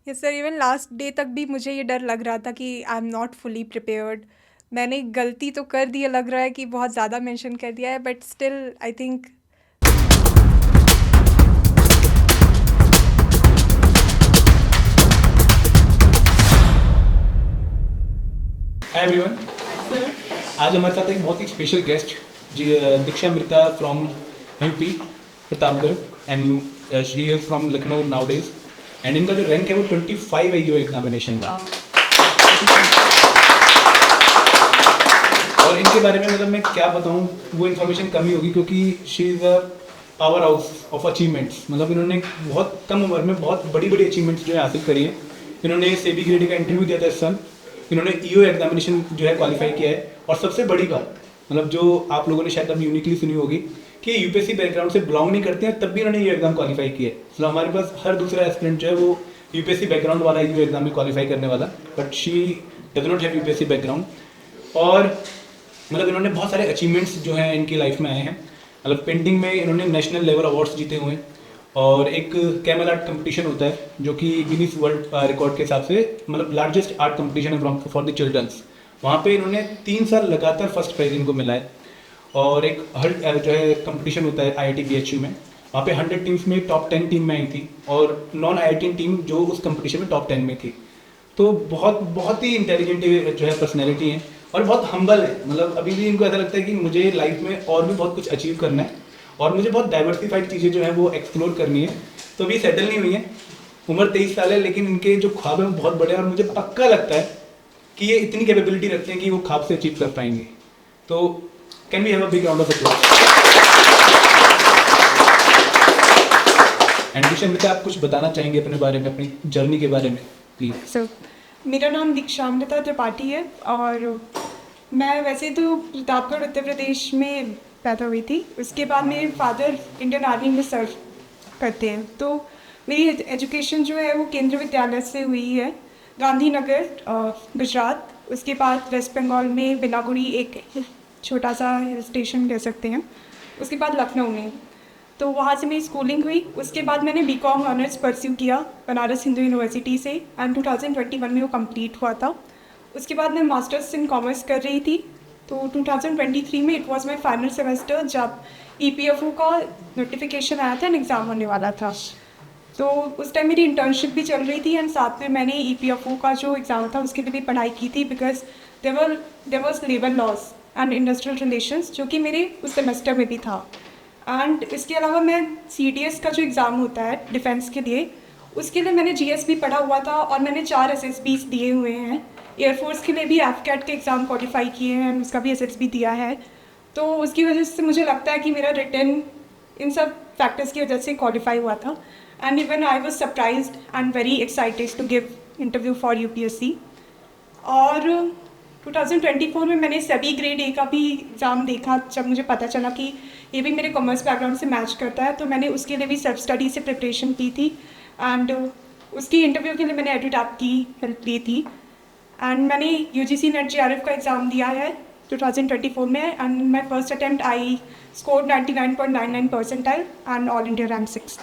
Yes sir, even last day तक भी मुझे ये डर लग रहा था कि I am not fully prepared. मैंने गलती तो कर दी है, लग रहा है कि बहुत ज़्यादा मेंशन कर दिया है, but still I think. Hi everyone. आज हमारे साथ एक बहुत ही special guest ji Diksha Mirta from UP Pratapgarh and she is from Lucknow nowadays and इनका जो रैंक है वो 25 है यो एग्जामिनेशन का। और इनके बारे में मतलब मैं क्या बताऊं, वो इन्फॉर्मेशन कम ही होगी क्योंकि she is a power house of achievements. मतलब इन्होंने बहुत कम उम्र में बहुत बड़ी बड़ी अचीवमेंट्स जो है हासिल करी है। इन्होंने सेबी ग्रेड का इंटरव्यू दिया था इस साल, इन्होंने ईओ एग्जामिनेशन जो है क्वालिफाई किया है। और सबसे बड़ी बात मतलब जो आप लोगों ने शायद अब यूनिकली सुनी होगी कि यूपीएससी बैकग्राउंड से बिलोंग नहीं करते हैं, तब भी इन्होंने ये एग्जाम क्वालिफाई किया है। मतलब हमारे पास हर दूसरा एस्पिरेंट जो है वो यूपीएससी बैकग्राउंड वाला ही एग्जाम में क्वालिफाई करने वाला, but she does not have UPSC background. और मतलब इन्होंने बहुत सारे अचीवमेंट्स जो हैं इनकी लाइफ में आए हैं। मतलब पेंटिंग में इन्होंने नेशनल लेवल अवार्ड्स जीते हुए हैं। और एक कैमल आर्ट कंपटीशन होता है जो कि गिनीज वर्ल्ड रिकॉर्ड के हिसाब से मतलब लार्जेस्ट आर्ट कंपटीशन है फॉर द चिल्ड्रंस। वहाँ पे इन्होंने 3 साल लगातार फर्स्ट प्राइज इनको मिला है। और एक हर जो है कंपटीशन होता है IIT BHU में, वहाँ पे 100 टीम्स में टॉप 10 टीम में आई थी और नॉन IIT टीम जो उस कंपटीशन में टॉप 10 में थी। तो बहुत बहुत ही इंटेलिजेंट जो है पर्सनैलिटी है और बहुत हम्बल है। मतलब अभी भी इनको ऐसा लगता है कि मुझे लाइफ में और भी बहुत कुछ अचीव करना है और मुझे बहुत डाइवर्सिफाइड चीज़ें जो है वो एक्सप्लोर करनी है। तो अभी सेटल नहीं हुई है, उम्र 23 साल है, लेकिन इनके जो ख्वाब है वो बहुत बड़े हैं और मुझे पक्का लगता है कि ये इतनी कैपेबिलिटी रखते हैं कि वो ख्वाब से अचीव कर पाएंगे। तो can we have a big round of applause. And Disha Mitra, आप कुछ बताना चाहेंगे अपने बारे में, अपनी जर्नी के बारे में प्लीज। सो मेरा नाम दीक्षामृता त्रिपाठी है और मैं वैसे तो प्रतापगढ़ उत्तर प्रदेश में पैदा हुई थी। उसके बाद मेरे फादर इंडियन आर्मी में सर्व करते हैं, तो मेरी एजुकेशन जो है वो केंद्रीय विद्यालय से हुई है, गांधीनगर गुजरात। उसके बाद वेस्ट बंगाल में बिलागुड़ी, एक छोटा सा हिल स्टेशन कह सकते हैं। उसके बाद लखनऊ में, तो वहाँ से मेरी स्कूलिंग हुई। उसके बाद मैंने बीकॉम ऑनर्स परस्यू किया बनारस हिंदू यूनिवर्सिटी से एंड 2021 में वो कंप्लीट हुआ था। उसके बाद मैं मास्टर्स इन कॉमर्स कर रही थी, तो 2023 में it was my final semester जब EPFO का नोटिफिकेशन आया था एंड एग्ज़ाम होने वाला था। तो उस टाइम मेरी इंटर्नशिप भी चल रही थी एंड साथ में मैंने EPFO का जो एग्ज़ाम था उसके लिए भी पढ़ाई की थी, because there was labour laws and industrial relations जो कि मेरे उस सेमेस्टर में भी था। एंड इसके अलावा मैं CDS का जो एग्ज़ाम होता है डिफेंस के लिए, उसके लिए मैंने GS भी पढ़ा हुआ था और मैंने 4 SSBs दिए हुए हैं। एयरफोर्स के लिए भी AFCAT के एग्ज़ाम क्वालिफाई किए हैं, उसका भी SSB दिया है। तो उसकी वजह से मुझे लगता है कि मेरा रिटर्न इन सब फैक्टर्स की वजह से क्वालिफाई हुआ था। And even I was surprised and very excited to give interview for UPSC। और 2024 में मैंने सभी ग्रेड A का भी एग्ज़ाम देखा, जब मुझे पता चला कि ये भी मेरे कॉमर्स बैकग्राउंड से मैच करता है, तो मैंने उसके लिए भी सेल्फ स्टडी से प्रिपरेशन की थी एंड उसकी इंटरव्यू के लिए मैंने एडिट की हेल्प ली थी। एंड मैंने UGC नेट JRF का एग्ज़ाम दिया है 2024 में and my first attempt I score 99.99 percentile and all India rank 6।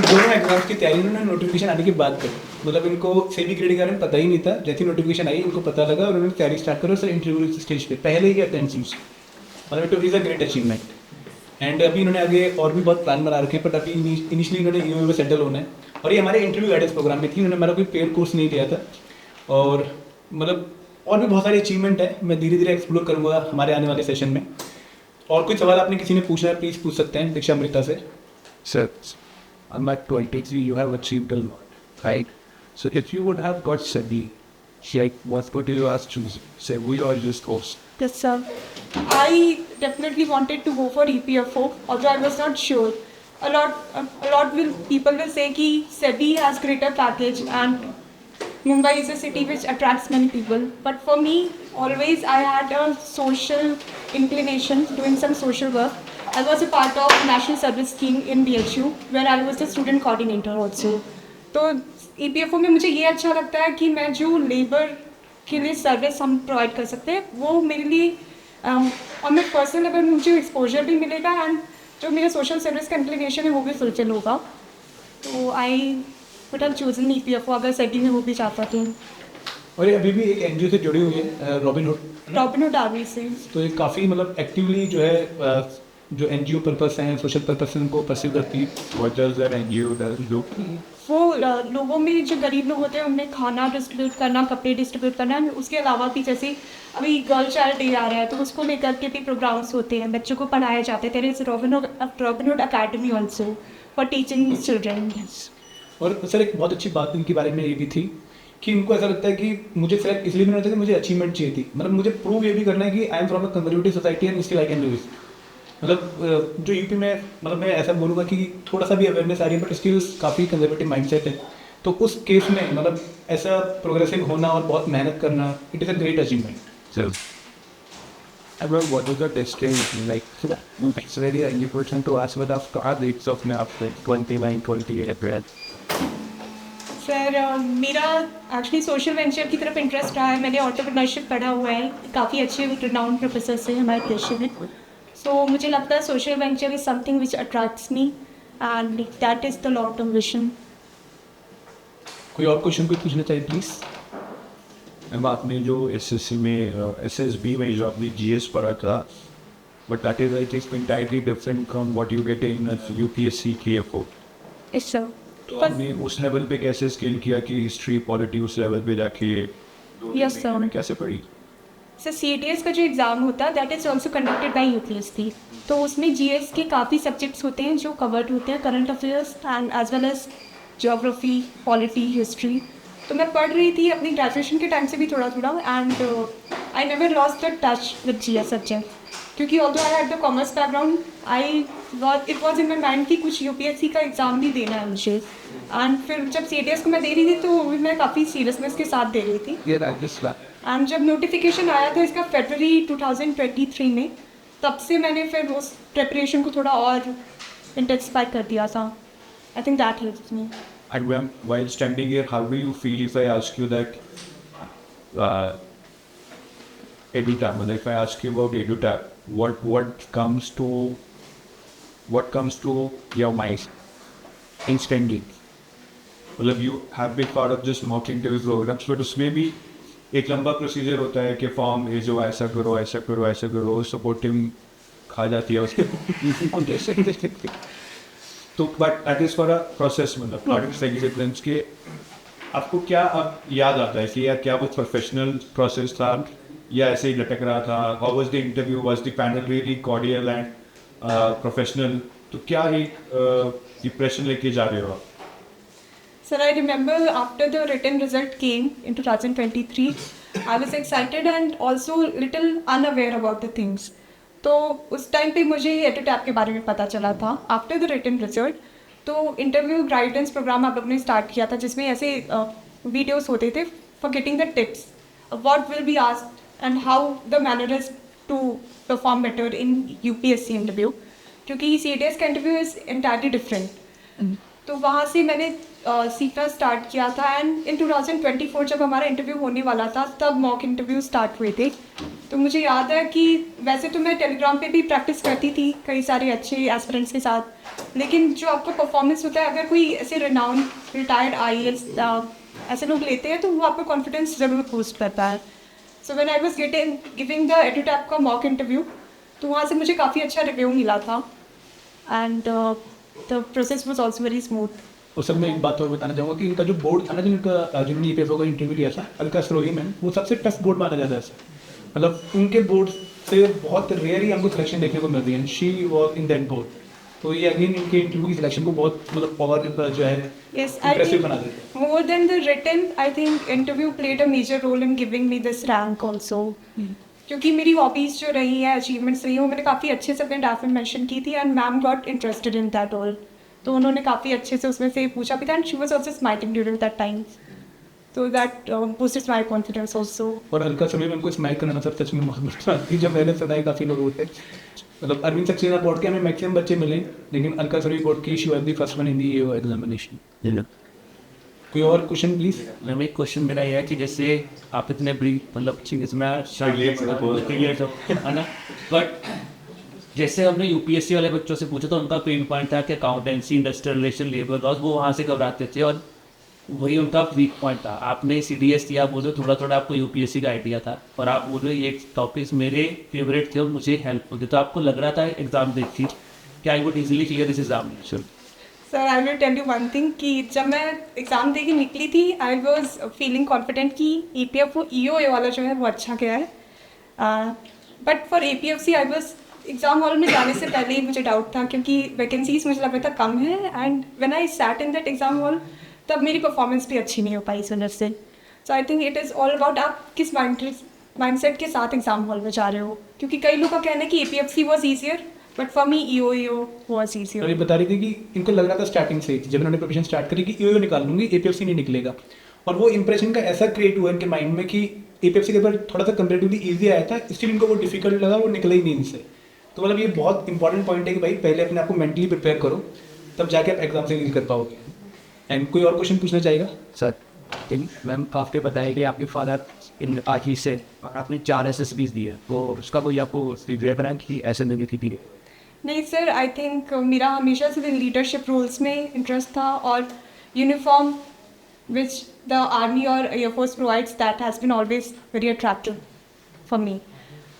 दोनों एग्जाम्स की तैयारी उन्होंने नोटिफिकेशन आने के बाद करी। मतलब इनको सेबी ग्रेड के बारे में पता ही नहीं था, जैसी नोटिफिकेशन आई इनको पता लगा और उन्होंने तैयारी स्टार्ट करो सर इंटरव्यू स्टेज पे पहले ही अटेंड। मतलब it is a great achievement. And अभी इन्होंने आगे और भी बहुत प्लान बना रखे हैं, बट अभी इनिशियली इन्होंने ईओ में सेटल होना है। और ये हमारे इंटरव्यू गाइडेंस प्रोग्राम में थी, उन्होंने हमारा कोई पेड कोर्स नहीं लिया था। और मतलब और भी बहुत सारे अचीवमेंट है, मैं धीरे धीरे एक्सप्लोर करूँगा हमारे आने वाले सेशन में। और कुछ सवाल आपने किसी ने पूछना है प्लीज़ पूछ सकते हैं दीक्षा अमृता से। Sir, unlike 23, you have achieved a lot, right? So if you would have got SEBI, like what would you ask to say we or this course? Yes, sir. I definitely wanted to go for EPFO, although I was not sure. People will say कि SEBI has greater package and Mumbai is a city which attracts many people. But for me, always I had a social inclination, doing some social work. I was a part of National Service Scheme in BHU, where I was the student coordinator also. तो EPFO में मुझे ये अच्छा लगता है कि मैं जो लेबर के लिए सर्विस हम प्रोवाइड कर सकते हैं वो मेरे लिए ऑन द पर्सनल लेवल मुझे एक्सपोजर भी मिलेगा एंड जो मेरा सोशल सर्विस का इंक्लिनेशन है वो भी फुलफिल होगा। तो I would have chosen EPFO अगर सेटी में वो भी चाहता तो। और ये अभी भी एक एनजीओ से जुड़ी हुई है, रॉबिनहुड। रॉबिनहुड आर्मी से। तो ये काफ़ी मतलब एक्टिवली जो है जो एनजीओ पर्पस हैं, सोशल पर्पस हैं, उनको परस्यू करती है। What does that NGO do? वो लोगों में जो गरीब लोग होते हैं उन्हें खाना डिस्ट्रीब्यूट करना, कपड़े डिस्ट्रीब्यूट करना, उसके अलावा भी जैसे अभी गर्ल चाइल्ड डे आ रहा है तो उसको लेकर के भी प्रोग्राम्स होते हैं, बच्चों को पढ़ाया जाता है। There is robinhood academy also for teaching children. और सर एक बहुत अच्छी बात इनके बारे में ये भी थी कि इनको ऐसा लगता है कि मुझे सिलेक्ट इसलिए नहीं होता कि मुझे अचीवमेंट चाहिए थी, मतलब मुझे प्रूव ये भी करना है कि I am from a conservative society and still I can do this. मतलब जो यूपी में, मतलब मैं ऐसा बोलूँगा कि थोड़ा सा भी अवेयरनेस आ रही है बट स्टिल काफ़ी कंजर्वेटिव माइंडसेट है। तो उस केस में मतलब ऐसा प्रोग्रेसिव होना और बहुत मेहनत करना, it is a great achievement. So, about what was the destination like? It's very important to ask what our rates of now 29, 28. Sir मेरा एक्चुअली सोशल वेंचर की तरफ इंटरेस्ट रहा है। मैंने एंटरप्रेन्योरशिप पढ़ा हुआ है, काफ़ी अच्छे रिनाउंड प्रोफेसर से हमारे देश में। सो मुझे लगता है social venture is something which attracts me and that is the long term vision. कोई और क्वेश्चन कोई पूछना चाहिए प्लीज़? मैम आपने जो एसएससी में एसएसबी में जो आपने जीएस पढ़ा था, but that is I think entirely different from what you get in UPSC KFO. Yes sir. तो आपने उस लेवल पे कैसे स्केल किया कि हिस्ट्री पॉलिटी उस लेवल पे जाके यस सर। कैसे पढ़ी? सर CATS का जो एग्ज़ाम होता है that is also conducted by UPSC. तो उसमें जीएस के काफ़ी सब्जेक्ट्स होते हैं जो कवर्ड होते हैं, current affairs and as well as geography, polity, history. तो मैं पढ़ रही थी अपनी ग्रेजुएशन के टाइम से भी थोड़ा थोड़ा and I never lost the touch with GS subject, क्योंकि although I had the commerce background it was in my mind कि कुछ यूपीएससी का एग्ज़ाम भी देना है मुझे। एंड फिर जब CATS को मैं दे रही थी तो मैं काफ़ी सीरियसनेस के साथ दे रही थी। एंड जब नोटिफिकेशन आया था इसका फरवरी 2023 में, तब से मैंने फिर उस प्रिपरेशन को थोड़ा और इंटेंसिफाई कर दिया था। I think that helps me. And while standing here, how do you feel if I ask you that EduTab? If I ask you about EduTab, what comes to your mind instantly? मतलब you have been part of just mock interview programs, but उसमें भी एक लंबा procedure होता है कि form भेजो, ऐसा करो ऐसा करो ऐसा करो, सपोर्ट टीम खा जाती है उसके तो but that is for a process, मतलब नॉट एक्सपीरियंस के आपको क्या अब याद आता है कि यार क्या वो प्रोफेशनल प्रोसेस था या ऐसे ही लटक रहा था? How was the interview? Was the panel really cordial and professional? तो क्या एक इंप्रेशन लेके जा रहे हो आप? Sir, I remember after the written result came in 2023, I was excited and also little unaware about the things. तो उस टाइम पे मुझे EduTab के बारे में पता चला था आफ्टर द रिटन रिजल्ट। तो इंटरव्यू गाइडेंस प्रोग्राम आप लोगों ने स्टार्ट किया था जिसमें ऐसे वीडियोस होते थे for getting the tips what will be asked and how the manner is to perform better in UPSC interview, क्योंकि CATS का इंटरव्यू इज़ एंटायरली डिफरेंट। तो वहाँ से मैंने सीखना स्टार्ट किया था एंड इन 2024 जब हमारा इंटरव्यू होने वाला था तब मॉक इंटरव्यू स्टार्ट हुए थे। तो मुझे याद है कि वैसे तो मैं टेलीग्राम पे भी प्रैक्टिस करती थी कई सारे अच्छे एस्पिरेंट्स के साथ, लेकिन जो आपका परफॉर्मेंस होता है अगर कोई ऐसे रिनाउंड रिटायर्ड IAS ऐसे लोग लेते हैं तो वो आपका कॉन्फिडेंस ज़रूर बूस्ट करता है। So when I was giving the EduTab का मॉक इंटरव्यू तो वहाँ से मुझे काफ़ी अच्छा रिव्यू मिला था and the process was also very smooth. उस सब में एक बात और बताना चाहूँगा कि इनका जो बोर्ड था ना, जिन्होंने EPFO का इंटरव्यू लिया था, अलका सरोही मैम, वो सबसे टफ बोर्ड माना जाता है सर। मतलब उनके बोर्ड से बहुत रेयर ही हमको सिलेक्शन देखने को मिल रही है। She was in that board. तो ये अगेन इनके इंटरव्यू की सिलेक्शन को बहुत मतलब पावर जो है इंप्रेसिव बना देते हैं। More than the written I think interview played a major role in giving me this rank also, क्योंकि मेरी हॉबीज़ जो रही हैं, अचीवमेंट्स रही हैं, वो मैंने काफ़ी अच्छे से अपने डाफ में मेंशन की थी and ma'am got interested in that all. तो उन्होंने काफ़ी अच्छे से उसमें से पूछा भी था and she was also smiling during that time, तो that boosted my confidence also. और हल्का समय में उनको स्माइल करना सर सच में बहुत मुश्किल थी। जब मैंने सुना है काफ़ी लोग होते हैं, मतलब अरविंद सक्सेना बोर्ड के हमें मैक्सिमम बच्चे मिले, लेकिन अलका सरोही बोर्ड की she was the first one in the examination. कोई और क्वेश्चन प्लीज? मैम एक क्वेश्चन मेरा ये है कि जैसे आप इतने ब्रीफ मतलब ठीक है मैं है ना, बट जैसे हमने यूपीएससी वाले बच्चों से पूछा तो उनका पेन पॉइंट था कि accountancy, industrial relation, labour laws, वो वहाँ से घबराते थे और वही उनका वीक पॉइंट था। आपने सीडीएस दिया, बोले थोड़ा थोड़ा आपको यूपीएससी का आइडिया था और आप बोले ये टॉपिक्स मेरे फेवरेट थे और मुझे हेल्प होते, तो आपको लग रहा था एग्जाम देखी कि I would easily clear this examination? Sir I will tell you one thing कि जब मैं एग्ज़ाम दे के निकली थी आई वॉज फीलिंग कॉन्फिडेंट कि EPF EOA वाला जो है वो अच्छा गया है। But for APFC I was exam hall में जाने से पहले ही मुझे डाउट था क्योंकि वैकेंसीज मुझे लग रहा था कम है and when I sat in that exam hall तब मेरी परफॉर्मेंस भी अच्छी नहीं हो पाई इस वजह से। So I think it is all about आप किस माइंडसेट के साथ एग्ज़ाम हॉल में जा रहे हो, क्योंकि कई लोग का कहना है कि APFC was easier but for me EOA was तो ईजियर। ये बता रही थी कि इनको लग रहा था स्टार्टिंग से जब इन्होंने प्रिपरेशन स्टार्ट करी कि EOA निकाल लूंगी, APFC नहीं निकलेगा, और वो इंप्रेशन का ऐसा क्रिएट हुआ इनके माइंड में कि APFC के ऊपर थोड़ा सा कंपेरेटिवली ईजी आया था, स्टिल इनको वो डिफिकल्ट लगा, वो निकला ही नहीं इनसे। तो मतलब ये बहुत इंपॉर्टेंट पॉइंट है कि भाई पहले अपने आप को मेंटली प्रिपेयर करो, तब जाके आप एग्जाम से डील कर पाओगे। एंड कोई और क्वेश्चन पूछना चाहेगा? सर मैम आपने बताया कि आपके फादर इन आखिर से और आपने 4 SSBs दिए, तो उसका कोई आपको रिग्रेट बना कि ऐसे नहीं थी? नहीं सर, आई थिंक मेरा हमेशा से लीडरशिप रोल्स में इंटरेस्ट था और यूनिफॉर्म विच द आर्मी और air force provides that has been always very attractive for me.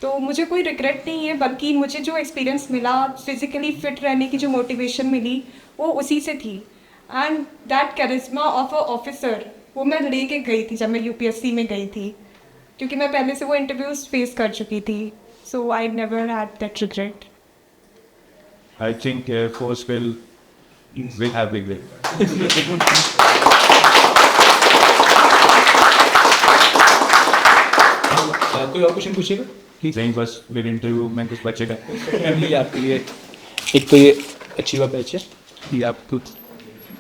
तो मुझे कोई रिग्रेट नहीं है, बल्कि मुझे जो एक्सपीरियंस मिला, फिज़िकली फिट रहने की जो मोटिवेशन मिली वो उसी से थी। And that charisma of a officer वो मैं लेके गई थी जब मैं UPSC में गई थी, क्योंकि मैं पहले से वो इंटरव्यूज फेस कर चुकी थी। So I never had that regret. I think Air Force will have regret. कोई और क्वेश्चन पूछिएगा? नहीं, बस मेरे इंटरव्यू में कुछ बचेगा फैमिली आपके लिए एक तो ये अच्छी बात है कि आप कुछ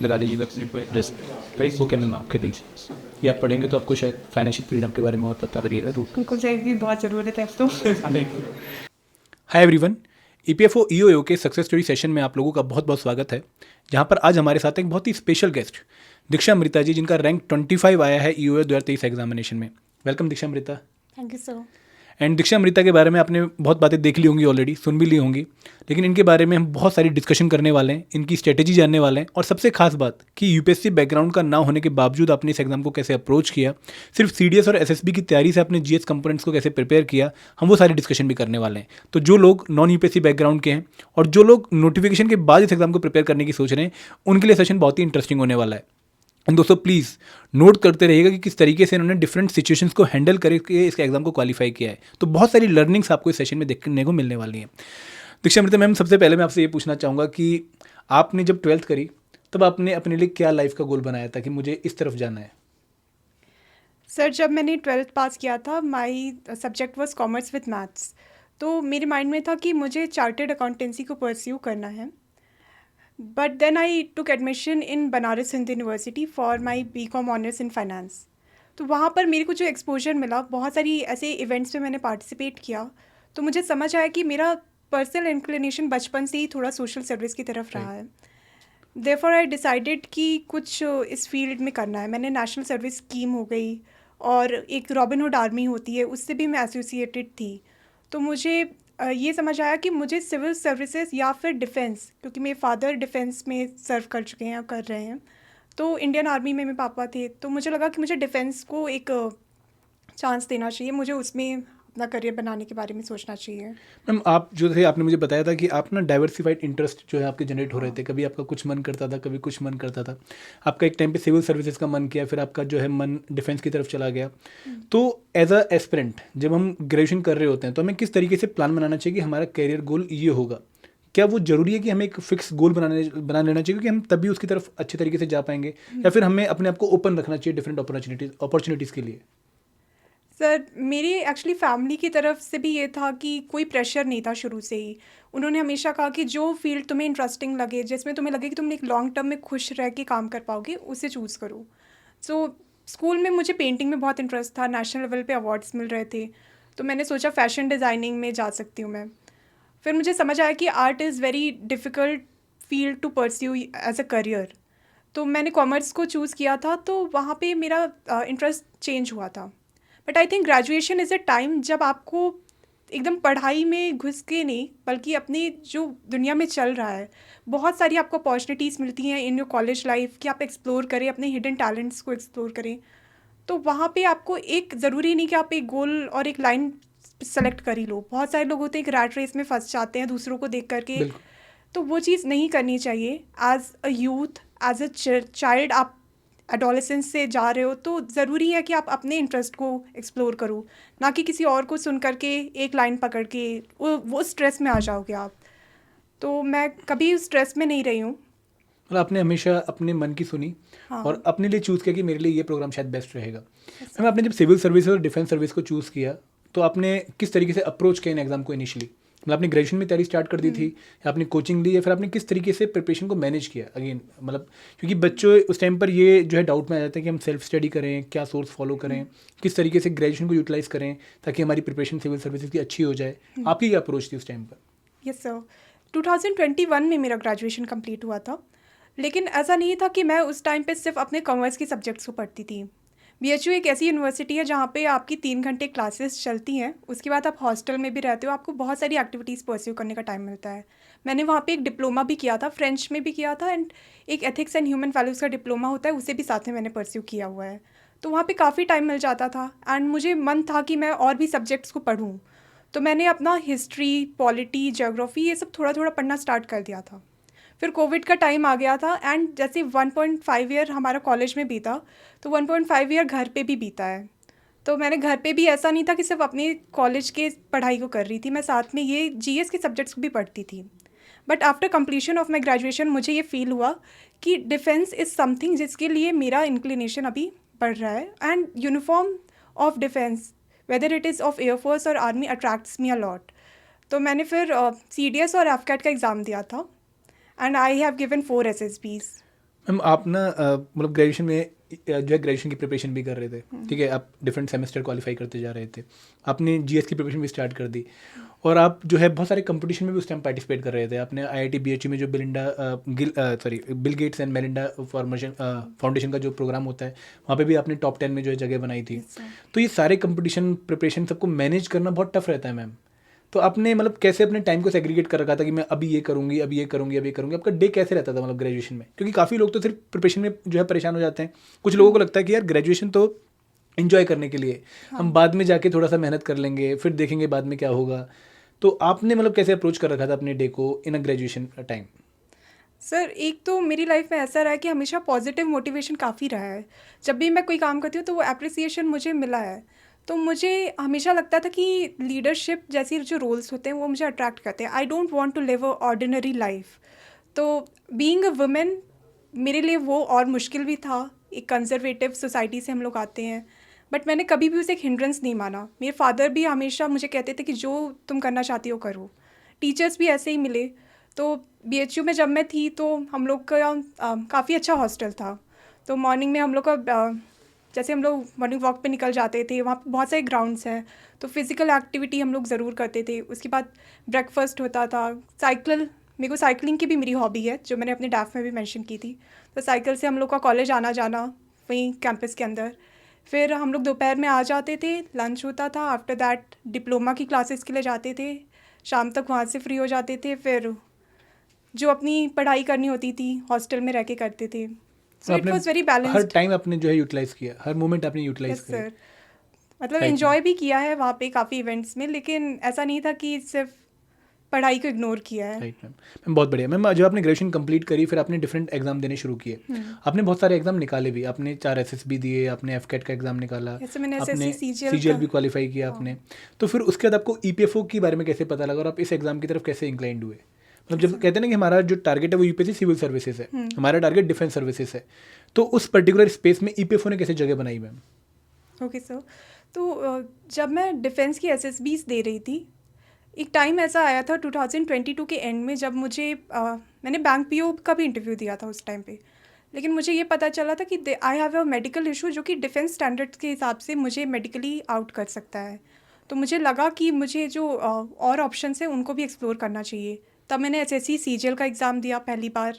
लगा लीजिए वेबसाइट पर जस्ट वो क्या मैम आपके दीजिए, ये आप पढ़ेंगे तो आपको शायद फाइनेंशियल फ्रीडम के बारे में और पता लगेगा। तो बिल्कुल सही भी बहुत ज़रूरत है अब तो। हाय एवरीवन, EPFO EOA के सक्सेस स्टोरी सेशन में आप लोगों का बहुत बहुत स्वागत है, जहां पर आज हमारे साथ एक बहुत ही स्पेशल गेस्ट दीक्षा अमृता जी, जिनका रैंक 25 आया है EOA 2023 एग्जामिनेशन में। Welcome Diksha Amrita. Thank you sir. And Diksha Amrita के बारे में आपने बहुत बातें देख ली होंगी ऑलरेडी, सुन भी ली होंगी, लेकिन इनके बारे में हम बहुत सारी डिस्कशन करने वाले हैं, इनकी स्ट्रेटेजी जानने वाले हैं, और सबसे खास बात कि UPSC बैकग्राउंड का ना होने के बावजूद आपने इस एग्जाम को कैसे अप्रोच किया, सिर्फ CDS और SSB की तैयारी से आपने GS कंपोनेंट्स को कैसे प्रिपेयर किया, हम वो सारी डिस्कशन भी करने वाले हैं। तो जो लोग नॉन UPSC बैकग्राउंड के हैं और जो लोग नोटिफिकेशन के बाद इस एग्जाम को प्रिपेयर करने की सोच रहे हैं, उनके लिए सेशन बहुत ही इंटरेस्टिंग होने वाला है। एंड दोस्तों प्लीज़ नोट करते रहिएगा कि किस तरीके से इन्होंने डिफरेंट सिचुएशंस को हैंडल करके इस एग्जाम को क्वालिफाई किया है। तो बहुत सारी लर्निंग्स आपको इस सेशन में देखने को मिलने वाली हैं। दीक्षा अमृता मैम, सबसे पहले मैं आपसे ये पूछना चाहूँगा कि आपने जब 12th करी तब आपने अपने लिए क्या लाइफ का गोल बनाया था कि मुझे इस तरफ जाना है? सर जब मैंने 12th पास किया था, my subject was commerce with maths, तो मेरे माइंड में था कि मुझे चार्टर्ड अकाउंटेंसी को परस्यू करना है। But then I took admission in Banaras Hindu university for my BCom honours in finance. तो वहाँ पर मेरे को जो एक्सपोजर मिला, बहुत सारी ऐसे इवेंट्स में मैंने पार्टिसिपेट किया, तो मुझे समझ आया कि मेरा पर्सनल इंक्लिनेशन बचपन से ही थोड़ा सोशल सर्विस की तरफ रहा है। देयरफॉर आई डिसाइडेड कि कुछ इस फील्ड में करना है। मैंने नेशनल सर्विस स्कीम हो गई और एक रॉबिनहुड आर्मी होती है, उससे भी मैं एसोसिएटेड थी। तो मुझे ये समझ आया कि मुझे सिविल सर्विसेज या फिर डिफेंस, क्योंकि मेरे फादर डिफेंस में सर्व कर चुके हैं या कर रहे हैं, तो इंडियन आर्मी में मेरे पापा थे, तो मुझे लगा कि मुझे डिफेंस को एक चांस देना चाहिए, मुझे उसमें अपना करियर बनाने के बारे में सोचना चाहिए। मैम आप जो थे, आपने मुझे बताया था कि आप ना डाइवर्सिफाइड इंटरेस्ट जो है आपके जनरेट हो रहे थे, कभी आपका कुछ मन करता था, कभी कुछ मन करता था। आपका एक टाइम पे सिविल सर्विसेज का मन किया, फिर आपका जो है मन डिफेंस की तरफ चला गया। तो एज अ एस्पिरेंट जब हम ग्रेजुएशन कर रहे होते हैं तो हमें किस तरीके से प्लान बनाना चाहिए कि हमारा करियर गोल ये होगा? क्या वो जरूरी है कि हमें एक फिक्स गोल बना लेना चाहिए क्योंकि हम तभी उसकी तरफ अच्छे तरीके से जा पाएंगे, या फिर हमें अपने आप को ओपन रखना चाहिए डिफरेंट अपॉर्चुनिटीज़ के लिए? सर मेरी एक्चुअली फैमिली की तरफ से भी ये था कि कोई प्रेशर नहीं था शुरू से ही। उन्होंने हमेशा कहा कि जो फील्ड तुम्हें इंटरेस्टिंग लगे, जिसमें तुम्हें लगे कि तुम एक लॉन्ग टर्म में खुश रह के काम कर पाओगे, उसे चूज़ करो। सो स्कूल में मुझे पेंटिंग में बहुत इंटरेस्ट था, नेशनल लेवल पे अवार्ड्स मिल रहे थे, तो मैंने सोचा फैशन डिज़ाइनिंग में जा सकती हूँ मैं। फिर मुझे समझ आया कि art is very difficult field to pursue as a career, तो मैंने कॉमर्स को चूज़ किया था, तो वहाँ पे मेरा इंटरेस्ट चेंज हुआ था। But I think graduation is a time जब आपको एकदम पढ़ाई में घुस के नहीं, बल्कि अपनी जो दुनिया में चल रहा है, बहुत सारी आपको अपॉर्चुनिटीज़ मिलती हैं इन योर कॉलेज लाइफ कि आप एक्सप्लोर करें, अपने हिडन टैलेंट्स को एक्सप्लोर करें। तो वहाँ पे आपको एक ज़रूरी नहीं कि आप एक गोल और एक लाइन सेलेक्ट कर ही लो। बहुत सारे लोग होते हैं एक रैट रेस में फंस जाते हैं दूसरों को देख करके, बिल्कुल। तो वो चीज़ नहीं करनी चाहिए। As a youth, as a child, आप एडोलेसेंस से जा रहे हो तो ज़रूरी है कि आप अपने इंटरेस्ट को एक्सप्लोर करो, ना कि किसी और को सुन करके एक लाइन पकड़ के वो स्ट्रेस में आ जाओगे आप। तो मैं कभी उस स्ट्रेस में नहीं रही हूँ। मतलब आपने हमेशा अपने मन की सुनी हाँ। और अपने लिए चूज़ किया कि मेरे लिए ये प्रोग्राम शायद बेस्ट रहेगा। मैम आपने जब सिविल सर्विस और डिफेंस सर्विस को चूज़ किया तो आपने किस तरीके से अप्रोच किया इन एग्जाम को इनिशियली? मतलब आपने ग्रेजुएशन में तैयारी स्टार्ट कर दी थी या आपने कोचिंग ली या फिर आपने किस तरीके से प्रिपरेशन को मैनेज किया? अगेन मतलब क्योंकि बच्चों उस टाइम पर ये जो है डाउट में आ जाते हैं कि हम सेल्फ स्टडी करें, क्या सोर्स फॉलो करें, किस तरीके से ग्रेजुएशन को यूटिलाइज करें ताकि हमारी प्रिपरेशन सिविल सर्विसेज की अच्छी हो जाए। आपकी क्या अप्रोच थी उस टाइम पर? यस सर, 2021 में मेरा ग्रेजुएशन कंप्लीट हुआ था, लेकिन ऐसा नहीं था कि मैं उस टाइम पे सिर्फ अपने कॉमर्स के सब्जेक्ट्स को पढ़ती थी। BHU एक ऐसी यूनिवर्सिटी है जहाँ पे आपकी 3 घंटे क्लासेस चलती हैं, उसके बाद आप हॉस्टल में भी रहते हो, आपको बहुत सारी एक्टिविटीज़ परस्यू करने का टाइम मिलता है। मैंने वहाँ पे एक डिप्लोमा भी किया था, फ्रेंच में भी किया था, एंड एक एथिक्स एंड ह्यूमन वैल्यूज़ का डिप्लोमा होता है, उसे भी साथ में मैंने परस्यू किया हुआ है। तो वहाँ पे काफ़ी टाइम मिल जाता था एंड मुझे मन था कि मैं और भी सब्जेक्ट्स को पढूँ। तो मैंने अपना हिस्ट्री, पॉलिटी, ज्योग्राफी ये सब थोड़ा थोड़ा पढ़ना स्टार्ट कर दिया था। फिर कोविड का टाइम आ गया था एंड जैसे 1.5 ईयर हमारा कॉलेज में बीता, तो 1.5 ईयर घर पे भी बीता है। तो मैंने घर पे भी ऐसा नहीं था कि सिर्फ अपने कॉलेज के पढ़ाई को कर रही थी, मैं साथ में ये GS के सब्जेक्ट्स को भी पढ़ती थी। But after completion of my graduation मुझे ये फील हुआ कि डिफेंस इज़ समथिंग जिसके लिए मेरा इंक्लिनेशन अभी बढ़ रहा है, and uniform of defence whether it is of air force और army attracts me a lot. तो मैंने फिर CDS और AFCAT का एग्ज़ाम दिया था and I have given 4 SSBs। Ma'am आप ना मतलब ग्रेजुएशन में जो है ग्रेजुएशन की प्रिपरेशन भी कर रहे थे, ठीक है, आप डिफरेंट सेमेस्टर क्वालिफाई करते जा रहे थे, आपने GS की प्रिपरेशन भी स्टार्ट कर दी और आप जो है बहुत सारे कंपटीशन में भी उस टाइम पार्टिसिपेट कर रहे थे। आपने IIT BHU में जो Bill Gates and Melinda foundation का जो प्रोग्राम होता है वहाँ पे भी आपने टॉप 10 में जो है जगह बनाई थी। तो ये सारे कंपटीशन प्रिपरेशन सबको मैनेज करना बहुत टफ रहता है मैम। तो आपने मतलब कैसे अपने टाइम को सेग्रीगेट कर रखा था कि मैं अभी ये करूँगी, अभी ये करूँगी, अभी ये करूँगी? आपका डे कैसे रहता था मतलब ग्रेजुएशन में? क्योंकि काफ़ी लोग तो सिर्फ प्रिपरेशन में जो है परेशान हो जाते हैं। कुछ लोगों को लगता है कि यार ग्रेजुएशन तो एंजॉय करने के लिए, हम बाद में जाके थोड़ा सा मेहनत कर लेंगे, फिर देखेंगे बाद में क्या होगा। तो आपने मतलब कैसे अप्रोच कर रखा था अपने डे को इन अ ग्रेजुएशन टाइम? सर, एक तो मेरी लाइफ में ऐसा रहा है कि हमेशा पॉजिटिव मोटिवेशन काफ़ी रहा है। जब भी मैं कोई काम करती हूँ तो वो एप्रिसिएशन मुझे मिला है। तो मुझे हमेशा लगता था कि लीडरशिप जैसी जो रोल्स होते हैं वो मुझे अट्रैक्ट करते हैं। I don't want to live a ordinary life. तो बीइंग अ वुमेन मेरे लिए वो और मुश्किल भी था। एक कंजर्वेटिव सोसाइटी से हम लोग आते हैं, बट मैंने कभी भी उसे एक हिंड्रेंस नहीं माना। मेरे फादर भी हमेशा मुझे कहते थे कि जो तुम करना चाहती हो करो। टीचर्स भी ऐसे ही मिले। तो BHU में जब मैं थी तो हम लोग का काफ़ी अच्छा हॉस्टल था। तो मॉर्निंग में हम लोग का जैसे हम लोग मॉर्निंग वॉक पे निकल जाते थे, वहाँ पे बहुत सारे ग्राउंड्स हैं, तो फिज़िकल एक्टिविटी हम लोग ज़रूर करते थे। उसके बाद ब्रेकफास्ट होता था, मेरे को साइकिलिंग की भी मेरी हॉबी है, जो मैंने अपने डैफ में भी मेंशन की थी। तो साइकिल से हम लोग का कॉलेज आना जाना वहीं कैंपस के अंदर। फिर हम लोग दोपहर में आ जाते थे, लंच होता था। आफ्टर दैट डिप्लोमा की क्लासेस के लिए जाते थे, शाम तक वहाँ से फ्री हो जाते थे। फिर जो अपनी पढ़ाई करनी होती थी हॉस्टल में रह के करते थे। So it was very her balanced. Time आपने जो है यूटिलाइज किया, हर मोमेंट आपने यूटिलाइज यस किया। सर, मतलब Right. एंजॉय भी किया है वहाँ पे काफ़ी इवेंट्स में, लेकिन ऐसा नहीं था कि सिर्फ पढ़ाई को इग्नोर किया है। राइट मैम, बहुत बढ़िया मैम। जब आपने ग्रेजुएशन कंप्लीट करी फिर आपने डिफरेंट एग्जाम देने शुरू किए, आपने बहुत सारे एग्जाम निकाले भी, आपने 4 SSB दिए, आपने FCAT का एग्जाम निकाला, जैसे मैंने आपने SSC CGL CGL का। भी क्वालिफाई किया आपने। तो फिर उसके बाद आपको EPFO के बारे में कैसे पता लगा और आप इस एग्जाम की तरफ कैसे इंक्लाइंड हुए? मतलब जब कहते हैं ना कि हमारा जो टारगेट है वो UPSC सिविल सर्विसेज है, हमारा टारगेट डिफेंस सर्विसेज है, तो उस पर्टिकुलर स्पेस में EPFO ने कैसे जगह बनाई मैम? ओके सर, तो जब मैं डिफेंस की SSBs दे रही थी, एक टाइम ऐसा आया था 2022 के एंड में, जब मुझे मैंने बैंक PO का भी इंटरव्यू दिया था उस टाइम पे। लेकिन मुझे ये पता चला था कि I have a medical issue जो कि डिफेंस स्टैंडर्ड्स के हिसाब से मुझे मेडिकली आउट कर सकता है। तो मुझे लगा कि मुझे जो और ऑप्शंस हैं उनको भी एक्सप्लोर करना चाहिए। तब मैंने SSC CGL का एग्ज़ाम दिया पहली बार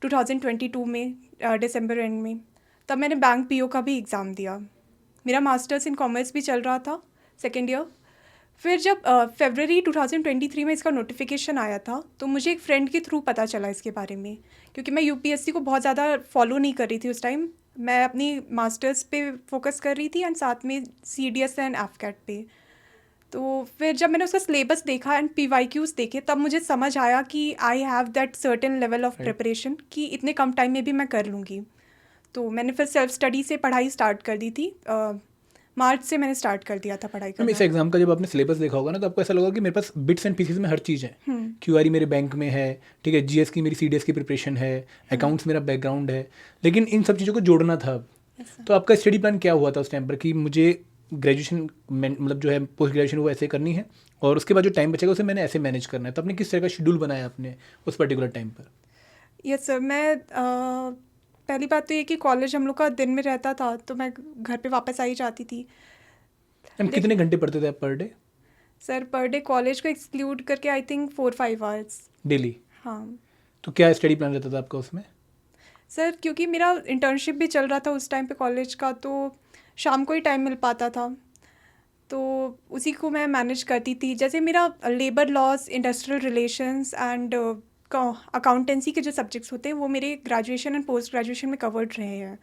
2022 में, दिसंबर एंड में। तब मैंने बैंक PO का भी एग्ज़ाम दिया। मेरा मास्टर्स इन कॉमर्स भी चल रहा था, सेकेंड ईयर। फिर जब फरवरी 2023 में इसका नोटिफिकेशन आया था तो मुझे एक फ्रेंड के थ्रू पता चला इसके बारे में, क्योंकि मैं यूपीएससी को बहुत ज़्यादा फॉलो नहीं कर रही थी उस टाइम। मैं अपनी मास्टर्स पे फोकस कर रही थी एंड साथ में सीडीएस एंड एफकैट पे। तो फिर जब मैंने उसका सिलेबस देखा एंड पीवाईक्यूज देखे तब मुझे समझ आया कि I have that certain level of preparation कि इतने कम टाइम में भी मैं कर लूँगी। तो मैंने फिर सेल्फ स्टडी से पढ़ाई स्टार्ट कर दी थी। मार्च से मैंने स्टार्ट कर दिया था पढ़ाई मैम इस करना। एग्जाम का जब आपने सिलेबस देखा होगा ना तो आपको ऐसा लगा कि मेरे पास बिट्स एंड पीसेस में हर चीज़ है। क्यूआरई मेरे बैंक में है, ठीक है, जीएस की मेरी सीडीएस की प्रिपरेशन है, अकाउंट्स मेरा बैकग्राउंड है, लेकिन इन सब चीज़ों को जोड़ना था। तो आपका स्टडी प्लान क्या हुआ था उस टाइम पर कि मुझे ग्रेजुएशन मतलब जो है पोस्ट ग्रेजुएशन वो ऐसे करनी है और उसके बाद जो टाइम बचेगा उसे मैंने ऐसे मैनेज करना है, तो आपने किस तरह का शेड्यूल बनाया अपने उस पर्टिकुलर टाइम पर? यस सर, मैं पहली बात तो ये कि कॉलेज हम लोग का दिन में रहता था तो मैं घर पे वापस आ ही जाती थी। मैम कितने घंटे पढ़ते थे आप per day? Sir per day college को एक्सक्लूड करके आई थिंक 4-5 आवर्स। डेली? हाँ तो क्या स्टडी प्लान रहता था आपका उसमें? सर, क्योंकि मेरा इंटर्नशिप भी चल रहा था उस टाइम पे कॉलेज का, तो शाम को ही टाइम मिल पाता था, तो उसी को मैं मैनेज करती थी। जैसे मेरा labour laws, industrial relations and accountancy के जो सब्जेक्ट्स होते हैं वो मेरे ग्रेजुएशन एंड पोस्ट ग्रेजुएशन में कवर्ड रहे हैं,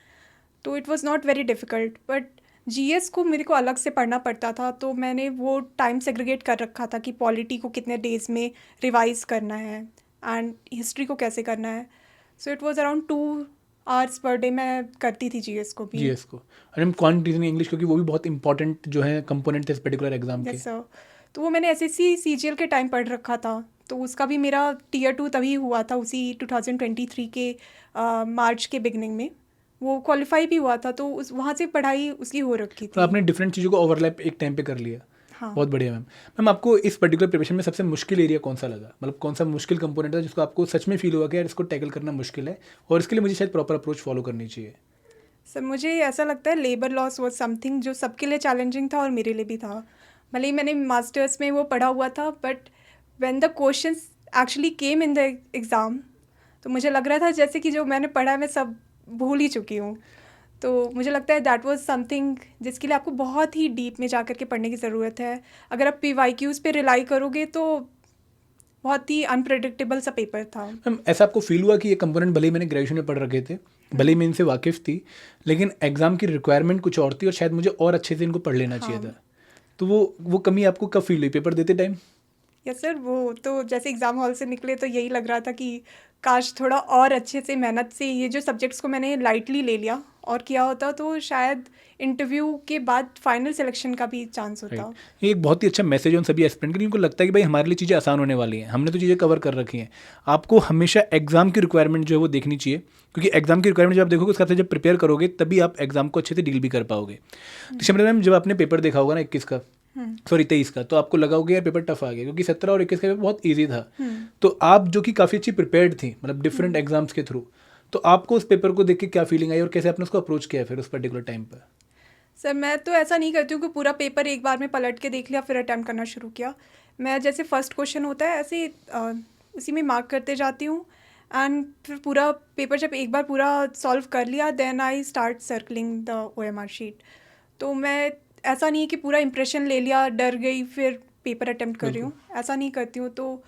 तो it was not very difficult. But GS को मेरे को अलग से पढ़ना पड़ता था, तो मैंने वो टाइम सेग्रीगेट कर रखा था कि पॉलिटी को कितने डेज़ में रिवाइज करना है एंड हिस्ट्री को कैसे करना है। So it was around 2 hours per day मैं करती थी जीएस को भी। जीएस को और हम क्वांटिटीज इंग्लिश, क्योंकि वो भी बहुत इंपॉर्टेंट जो है कंपोनेंट थे इस पर्टिकुलर एग्जाम के। यस सर, तो वो मैंने एसएससी सीजीएल के टाइम पढ़ रखा था, तो उसका भी मेरा टीयर 2 तभी हुआ था उसी 2023 के मार्च के बिगनिंग में, वो क्वालिफाई भी हुआ था, तो उस वहाँ से पढ़ाई उसकी हो रखी तो थी। आपने डिफरेंट चीज़ों को ओवरलैप एक टाइम पे कर लिया। हाँ बहुत बढ़िया मैम। मैम आपको इस पर्टिकुलर प्रिपरेशन में सबसे मुश्किल एरिया कौन सा लगा, मतलब कौन सा मुश्किल कंपोनेंट था जिसको आपको सच में फील हुआ कि यार इसको टैकल करना मुश्किल है और इसके लिए मुझे शायद प्रॉपर अप्रोच फॉलो करनी चाहिए? सर, मुझे ऐसा लगता है लेबर लॉस वॉज समथिंग जो सबके लिए चैलेंजिंग था और मेरे लिए भी था। भले ही मैंने मास्टर्स में वो पढ़ा हुआ था, but when the questions actually came in the exam तो मुझे लग रहा था जैसे कि जो मैंने पढ़ा है मैं सब भूल ही चुकी हूँ। तो मुझे लगता है दैट वाज समथिंग जिसके लिए आपको बहुत ही डीप में जा कर के पढ़ने की ज़रूरत है। अगर आप पीवाईक्यूज़ पे रिलाई करोगे तो बहुत ही अनप्रेडिक्टेबल सा पेपर था। मैम ऐसा आपको फील हुआ कि ये कंपोनेंट भले ही मैंने ग्रेजुएशन में पढ़ रखे थे, भले ही मैं इनसे वाकिफ़ थी, लेकिन एग्जाम की रिक्वायरमेंट कुछ और थी और शायद मुझे और अच्छे से इनको पढ़ लेना चाहिए था, तो वो कमी आपको कब फील हुई पेपर देते टाइम? यस सर, वो तो जैसे एग्ज़ाम हॉल से निकले तो यही लग रहा था कि काश थोड़ा और अच्छे से मेहनत से ये जो सब्जेक्ट्स को मैंने लाइटली ले लिया और किया होता तो शायद इंटरव्यू के बाद फाइनल सिलेक्शन का भी चांस होता। ये एक बहुत ही अच्छा मैसेज है उन सभी एस्पिरेंट के लिए, उनको लगता है कि भाई हमारे लिए चीज़ें आसान होने वाली हैं, हमने तो चीज़ें कवर कर रखी हैं। आपको हमेशा एग्जाम की रिक्वायरमेंट जो है वो देखनी चाहिए, क्योंकि एग्जाम की रिक्वायरमेंट जब आप देखोगे उसके हिसाब से जब प्रिपेयर करोगे तभी आप एग्जाम को अच्छे से डील भी कर पाओगे। तो शिमरन मैम जब आपने पेपर देखा होगा ना 21 का, सॉरी 23 का, तो आपको लगा होगा यार पेपर टफ आ गया, क्योंकि 17 और 21 का पेपर बहुत ईजी था। तो आप जो कि काफ़ी अच्छी प्रिपेयर्ड थी, मतलब डिफरेंट एग्जाम्स के थ्रू, तो आपको उस पेपर को देख के क्या फीलिंग आई और कैसे आपने उसको अप्रोच किया फिर उस पर्टिकुलर टाइम पर? सर, मैं तो ऐसा नहीं करती हूँ कि पूरा पेपर एक बार में पलट के देख लिया फिर अटैम्प्ट करना शुरू किया। मैं जैसे फर्स्ट क्वेश्चन होता है ऐसे उसी में मार्क करते जाती हूँ एंड फिर पूरा पेपर जब एक बार पूरा सॉल्व कर लिया then I start circling the OMR sheet. तो मैं ऐसा नहीं है कि पूरा इंप्रेशन ले लिया, डर गई, फिर पेपर अटेम्प्ट कर रही हूँ, ऐसा नहीं करती हूँ। तो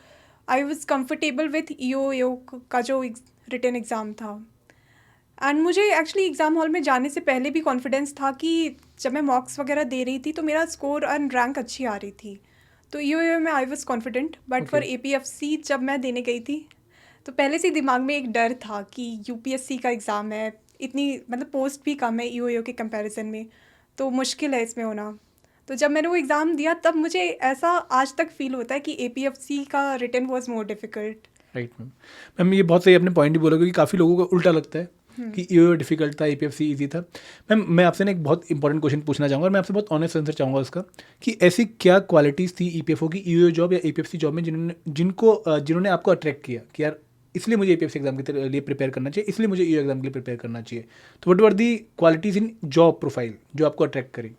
I was comfortable with EOA का जो रिटन एग्ज़ाम था एंड मुझे एक्चुअली एग्ज़ाम हॉल में जाने से पहले भी कॉन्फिडेंस था कि जब मैं मॉक्स वगैरह दे रही थी तो मेरा स्कोर एंड रैंक अच्छी आ रही थी, तो EOA में I was confident. But for APFC जब मैं देने गई थी तो पहले से दिमाग में एक डर था कि UPSC का एग्ज़ाम है, इतनी मतलब पोस्ट भी कम है EOA के कंपैरिजन में, तो मुश्किल है इसमें होना। तो जब मैंने वो एग्ज़ाम दिया तब मुझे ऐसा आज तक फील होता है कि APFC का written was more difficult. Right ma'am. Ma'am ये बहुत सही आपने पॉइंट भी बोला, क्योंकि काफ़ी लोगों को उल्टा लगता है कि EOA डिफिकल्ट था, APFC ईजी था। मैम मैं आपसे ना एक बहुत इंपॉर्टेंट क्वेश्चन पूछना चाहूँगा और मैं आपसे बहुत ऑनेस्ट आंसर चाहूँगा उसका, कि ऐसी क्या क्वालिटीज़ थी EPFO की EOA जॉब या APFC जॉब में जिन्होंने आपको अट्रैक्ट किया कि यार इसलिए मुझे APFC एग्जाम के लिए प्रिपेयर करना चाहिए, इसलिए मुझे EOA एग्जाम के लिए प्रिपेयर करना चाहिए? तो what were the qualities in job profile जो आपको अट्रैक्ट करी?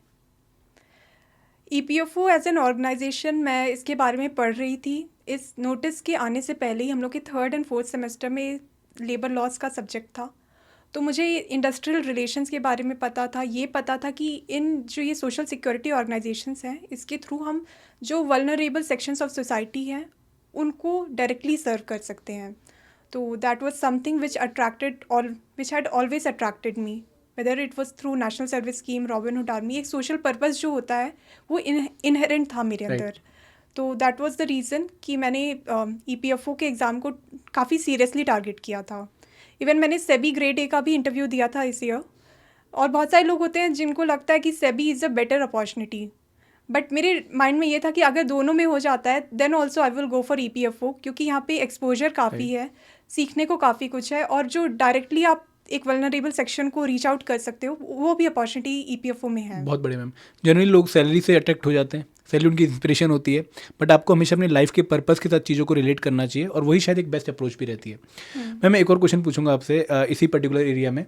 EPFO एज एन ऑर्गेनाइजेशन, मैं इसके बारे में पढ़ रही थी। इस नोटिस के आने से पहले ही हम लोग के 3rd एंड 4th सेमेस्टर में लेबर लॉस का सब्जेक्ट था, तो मुझे इंडस्ट्रियल रिलेशंस के बारे में पता था, ये पता था कि इन जो ये सोशल सिक्योरिटी ऑर्गेनाइजेशंस हैं, इसके थ्रू हम जो वल्नरेबल सेक्शंस ऑफ सोसाइटी हैं उनको डायरेक्टली सर्व कर सकते हैं. तो that was something which had always attracted me, whether it was through national service scheme, robinhood army. एक सोशल पर्पस जो होता है वो इनहेरेंट था मेरे अंदर. तो दैट वाज द रीज़न कि मैंने EPFO के एग्ज़ाम को काफ़ी सीरियसली टारगेट किया था. इवन मैंने सेबी ग्रेड ए का भी इंटरव्यू दिया था इस ईयर. और बहुत सारे लोग होते हैं जिनको लगता है कि SEBI is a better opportunity, but मेरे माइंड में ये था कि अगर दोनों में हो जाता है then also I will go for EPFO, क्योंकि यहाँ पे एक्सपोजर काफ़ी है, सीखने को काफ़ी कुछ है, और जो डायरेक्टली आप एक वल्नरेबल सेक्शन को रीच आउट कर सकते हो वो भी अपॉर्चुनिटी EPFO में है. बहुत बड़े मैम. जनरली लोग सैलरी से अट्रैक्ट हो जाते हैं, सैलरी उनकी इंस्पिरेशन होती है, बट आपको हमेशा अपनी लाइफ के पर्पस के साथ चीज़ों को रिलेट करना चाहिए, और वही शायद एक बेस्ट अप्रोच भी रहती है. मैम मैं एक और क्वेश्चन पूछूंगा आपसे इसी पर्टिकुलर एरिया में,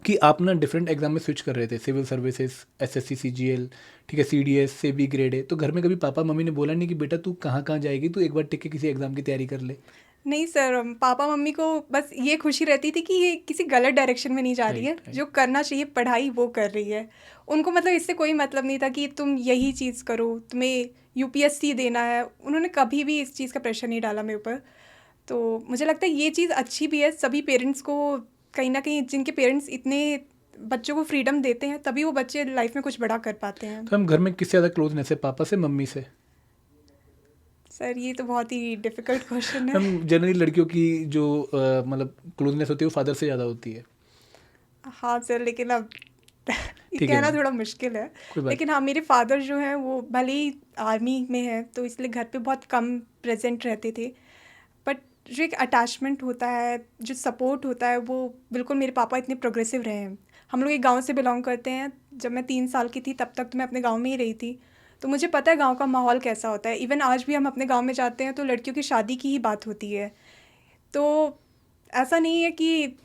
कि आप ना डिफरेंट एग्जाम में स्विच कर रहे थे, सिविल सर्विसेज, SSC CGL, ठीक है, CDS, सेबी ग्रेड ए. तो घर में कभी पापा मम्मी ने बोला नहीं कि बेटा तू कहाँ जाएगी, तू एक बार टिक के किसी एग्जाम की तैयारी कर ले? नहीं सर, पापा मम्मी को बस ये खुशी रहती थी कि ये किसी गलत डायरेक्शन में नहीं जा रही है, जो करना चाहिए पढ़ाई वो कर रही है. उनको मतलब इससे कोई मतलब नहीं था कि तुम यही चीज़ करो, तुम्हें UPSC देना है. उन्होंने कभी भी इस चीज़ का प्रेशर नहीं डाला मेरे ऊपर. तो मुझे लगता है ये चीज़ अच्छी भी है. सभी पेरेंट्स को कहीं ना कहीं, जिनके पेरेंट्स इतने बच्चों को फ्रीडम देते हैं, तभी वो बच्चे लाइफ में कुछ बड़ा कर पाते हैं. तो हम घर में किससे ज़्यादा क्लोजनेस है, पापा से मम्मी से? सर ये तो बहुत ही डिफ़िकल्ट क्वेश्चन है. हम जनरली लड़कियों की जो मतलब क्लोजनेस होती है वो फादर से ज़्यादा होती है. हाँ सर, लेकिन अब ठीक है कहना मैम. थोड़ा मुश्किल है. कोई बात. लेकिन हाँ, मेरे फादर जो हैं वो भले ही आर्मी में है, तो इसलिए घर पे बहुत कम प्रेजेंट रहते थे, बट जो एक अटैचमेंट होता है, जो सपोर्ट होता है, वो बिल्कुल. मेरे पापा इतने प्रोग्रेसिव रहे हैं. हम लोग एक गांव से बिलोंग करते हैं. जब मैं 3 साल की थी तब तक तो मैं अपने गांव में ही रही थी, तो मुझे पता है गांव का माहौल कैसा होता है. इवन आज भी हम अपने गांव में जाते हैं तो लड़कियों की शादी की ही बात होती है. तो ऐसा नहीं है कि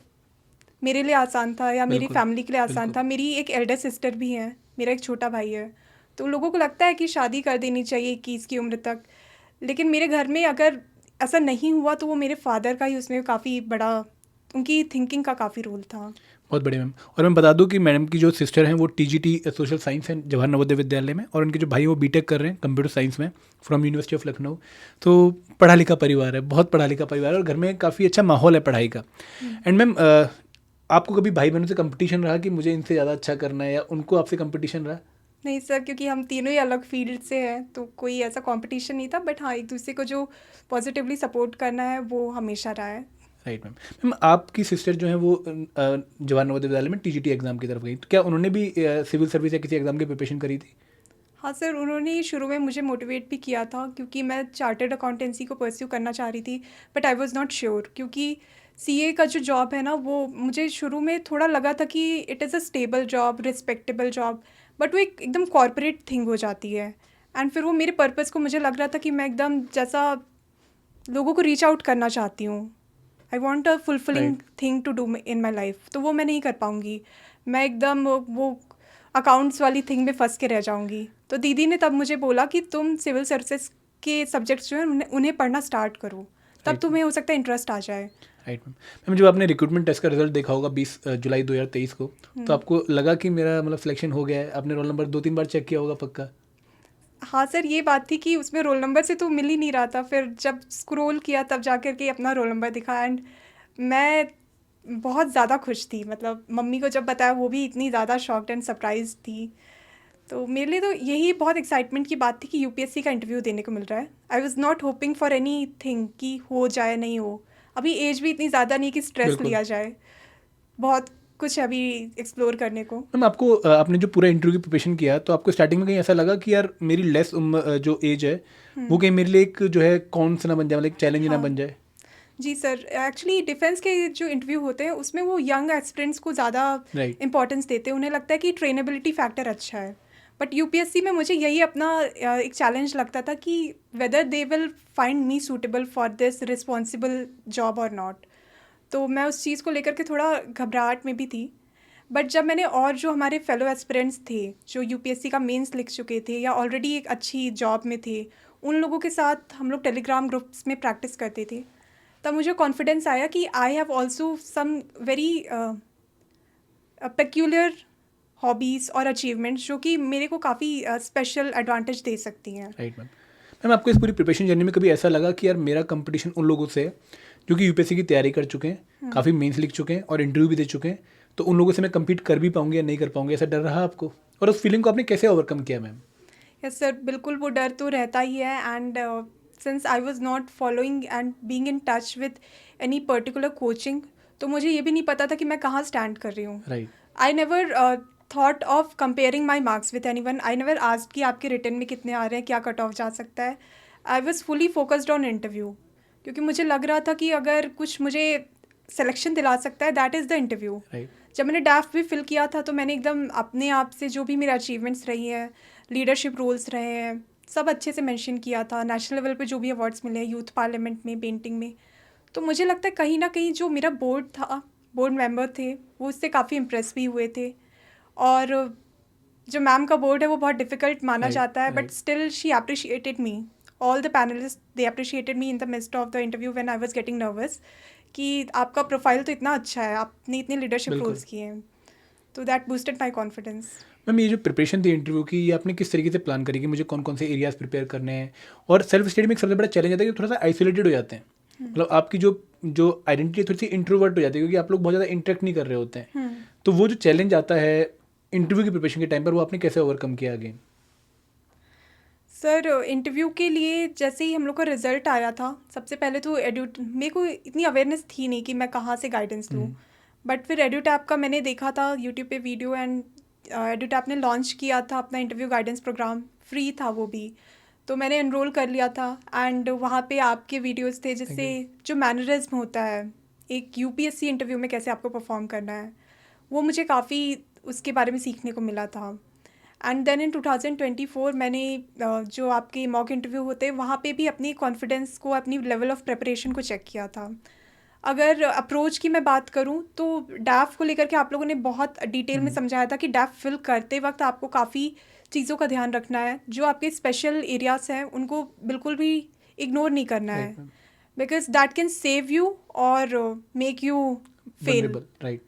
मेरे लिए आसान था या मेरी बिल्कुल, फैमिली के लिए आसान बिल्कुल. था. मेरी एक एल्डर सिस्टर भी है, मेरा एक छोटा भाई है. तो लोगों को लगता है कि शादी कर देनी चाहिए 21 की उम्र तक, लेकिन मेरे घर में अगर ऐसा नहीं हुआ तो वो मेरे फादर का ही उसमें काफ़ी बड़ा, उनकी थिंकिंग का काफ़ी रोल था. बहुत बढ़िया मैम. और मैं बता दूं कि मैडम की जो सिस्टर हैं वो TGT सोशल साइंस है जवाहर नवोदय विद्यालय में, और उनके जो भाई हैं वो B.Tech कर रहे हैं कंप्यूटर साइंस में फ्रॉम यूनिवर्सिटी ऑफ लखनऊ. तो पढ़ा लिखा परिवार है, बहुत पढ़ा लिखा परिवार है, और घर में काफ़ी अच्छा माहौल है पढ़ाई का. एंड मैम आपको कभी भाई बहनों से कंपटीशन रहा कि मुझे इनसे ज़्यादा अच्छा करना है, या उनको आपसे कंपटीशन रहा? नहीं सर, क्योंकि हम तीनों ही अलग फील्ड से हैं, तो कोई ऐसा कंपटीशन नहीं था. बट हाँ, एक दूसरे को जो पॉजिटिवली सपोर्ट करना है वो हमेशा रहा है. Right ma'am. मैम आपकी सिस्टर जो है वो जवाहर नवोदय विद्यालय में TGT एग्जाम की तरफ गई, तो क्या उन्होंने भी सिविल सर्विस या किसी एग्जाम की प्रिपरेशन करी थी? हाँ सर, उन्होंने शुरू में मुझे मोटिवेट भी किया था, क्योंकि मैं चार्टर्ड अकाउंटेंसी को परस्यू करना चाह रही थी. But I was not sure, क्योंकि CA का जो जॉब है ना, वो मुझे शुरू में थोड़ा लगा था कि it is a stable job, respectable job, but वो एकदम कॉर्पोरेट थिंग हो जाती है. एंड फिर वो मेरे पर्पज़ को मुझे लग रहा था कि मैं एकदम जैसा लोगों को रीच आउट करना चाहती हूँ, I want a fulfilling thing to do in my life, तो वो मैं नहीं कर पाऊँगी. मैं एकदम वो अकाउंट्स वाली थिंग में फंस के रह जाऊँगी. तो दीदी ने तब मुझे बोला कि तुम सिविल सर्विसेज के सब्जेक्ट्स जो हैं उन्हें पढ़ना स्टार्ट करो, तब तुम्हें हो सकता है इंटरेस्ट आ जाए. Right ma'am. मैम जब आपने रिक्रूटमेंट टेस्ट का रिजल्ट देखा होगा 20 जुलाई 2023 को, तो आपको लगा कि मेरा मतलब सिलेक्शन हो गया है? आपने रोल नंबर 2-3 बार चेक किया होगा पक्का? हाँ सर, ये बात थी कि उसमें रोल नंबर से तो मिल ही नहीं रहा था. फिर जब स्क्रॉल किया तब जा कर के अपना रोल नंबर दिखा, एंड मैं बहुत ज़्यादा खुश थी. मतलब मम्मी को जब बताया वो भी इतनी ज़्यादा शॉक्ड एंड सरप्राइज थी. तो मेरे लिए तो यही बहुत एक्साइटमेंट की बात थी कि UPSC का इंटरव्यू देने को मिल रहा है. I was not hoping for any thing कि हो जाए नहीं हो. अभी एज भी इतनी ज़्यादा नहीं कि स्ट्रेस बिल्कुल. लिया जाए. बहुत कुछ है अभी एक्सप्लोर करने को. मैम आपको आपने जो पूरा इंटरव्यू की प्रिपरेशन किया, तो आपको स्टार्टिंग में कहीं ऐसा लगा कि यार मेरी लेस जो एज है वो कहीं मेरे लिए एक जो है कौन सा ना बन जाए, मतलब एक चैलेंज ना बन जाए? जी सर, एक्चुअली डिफेंस के जो इंटरव्यू होते हैं उसमें वो यंग एस्पिरेंट्स को ज़्यादा इंपॉर्टेंस देते हैं. उन्हें लगता है कि ट्रेनेबिलिटी फैक्टर अच्छा है. बट UPSC में मुझे यही अपना एक चैलेंज लगता था कि whether they will find me suitable for this responsible job और नॉट. तो मैं उस चीज़ को लेकर के थोड़ा घबराहट में भी थी. बट जब मैंने और जो हमारे फेलो एस्पिरेंट्स थे जो UPSC का मेंस लिख चुके थे या ऑलरेडी एक अच्छी जॉब में थे, उन लोगों के साथ हम लोग टेलीग्राम ग्रुप्स में प्रैक्टिस करते थे, तब मुझे कॉन्फिडेंस आया कि I have also some very peculiar hobbies और अचीवमेंट्स जो कि मेरे को काफ़ी स्पेशल एडवांटेज दे सकती हैं। Right ma'am. मैम आपको इस पूरी प्रिपरेशन जर्नी में कभी ऐसा लगा कि यार मेरा कंपटीशन उन लोगों से है जो कि यूपीएससी की तैयारी कर चुके हैं, काफ़ी मेंस लिख चुके हैं और इंटरव्यू भी दे चुके हैं, तो उन लोगों से मैं कम्पीट कर भी पाऊंगी या नहीं कर पाऊंगी, ऐसा डर रहा आपको? और उस फीलिंग को आपने कैसे ओवरकम किया मैम? यस सर, बिल्कुल वो डर तो रहता ही है। And since I was not following and being in touch with any particular coaching, तो मुझे ये भी नहीं पता था कि मैं कहाँ स्टैंड कर रही हूँ। Right. I never thought of comparing my marks with any one. I never asked कि आपके रिटर्न में कितने आ रहे हैं, क्या कट ऑफ जा सकता है। I was fully focused on interview, क्योंकि मुझे लग रहा था कि अगर कुछ मुझे सिलेक्शन दिला सकता है that is the interview. Right. जब मैंने डैफ भी फिल किया था तो मैंने एकदम अपने आप से जो भी मेरे अचीवमेंट्स रही हैं, लीडरशिप रोल्स रहे हैं, सब अच्छे से मेंशन किया था। नेशनल लेवल पे जो भी अवार्ड्स मिले हैं, यूथ पार्लियामेंट में, पेंटिंग में, तो मुझे लगता है कहीं ना कहीं जो मेरा बोर्ड था, बोर्ड मेंबर थे, वो उससे काफ़ी इम्प्रेस भी हुए थे। और जो मैम का बोर्ड है वो बहुत डिफ़िकल्ट माना Right, जाता है, but right. Still she appreciated me. All the panelist they appreciated me in the mist of the interview when I was getting nervous कि आपका प्रोफाइल तो इतना अच्छा है, आपने इतने लीडरशिप बिल्कुल। रोल्स किए हैं, तो that boosted my confidence. Ma'am ये जो प्रिपरेशन थी इंटरव्यू की, ये आपने किस तरीके से प्लान करी कि मुझे कौन कौन से एरियाज प्रिपेयर करने हैं? और सेल्फ स्टडी में एक सबसे बड़ा चैलेंज आता है कि थोड़ा सा आइसोलेटेड हो जाते हैं, मतलब आपकी जो आइडेंटिटी थोड़ी सी इंट्रोवर्ट हो जाती है क्योंकि आप लोग बहुत ज़्यादा इंटरेक्ट नहीं कर रहे होते हैं। तो वो जो चैलेंज आता है इंटरव्यू की प्रिपरेशन के टाइम पर, वो आपने कैसे ओवरकम किया अगेन? सर इंटरव्यू के लिए जैसे ही हम लोग का रिजल्ट आया था, सबसे पहले तो मेरे को इतनी अवेयरनेस थी नहीं कि मैं कहाँ से गाइडेंस लूँ, बट फिर एड्यूटैप का मैंने देखा था यूट्यूब पे वीडियो, एंड एड्यूटैप ने लॉन्च किया था अपना इंटरव्यू गाइडेंस प्रोग्राम, फ्री था वो भी, तो मैंने एनरोल कर लिया था। एंड वहाँ पे आपके वीडियोस थे जिससे जो मैनरिज्म होता है एक यूपीएससी इंटरव्यू में कैसे आपको परफॉर्म करना है, वो मुझे काफ़ी उसके बारे में सीखने को मिला था। एंड देन इन 2024 मैंने जो आपके मॉक इंटरव्यू होते हैं वहाँ पे भी अपनी कॉन्फिडेंस को, अपनी लेवल ऑफ प्रिपरेशन को चेक किया था। अगर अप्रोच की मैं बात करूँ तो डैफ को लेकर के आप लोगों ने बहुत डिटेल में समझाया था कि डैफ फिल करते वक्त आपको काफ़ी चीज़ों का ध्यान रखना है, जो आपके स्पेशल एरियाज हैं उनको बिल्कुल भी इग्नोर नहीं करना है, because that can save you और मेक यू फेल। राइट।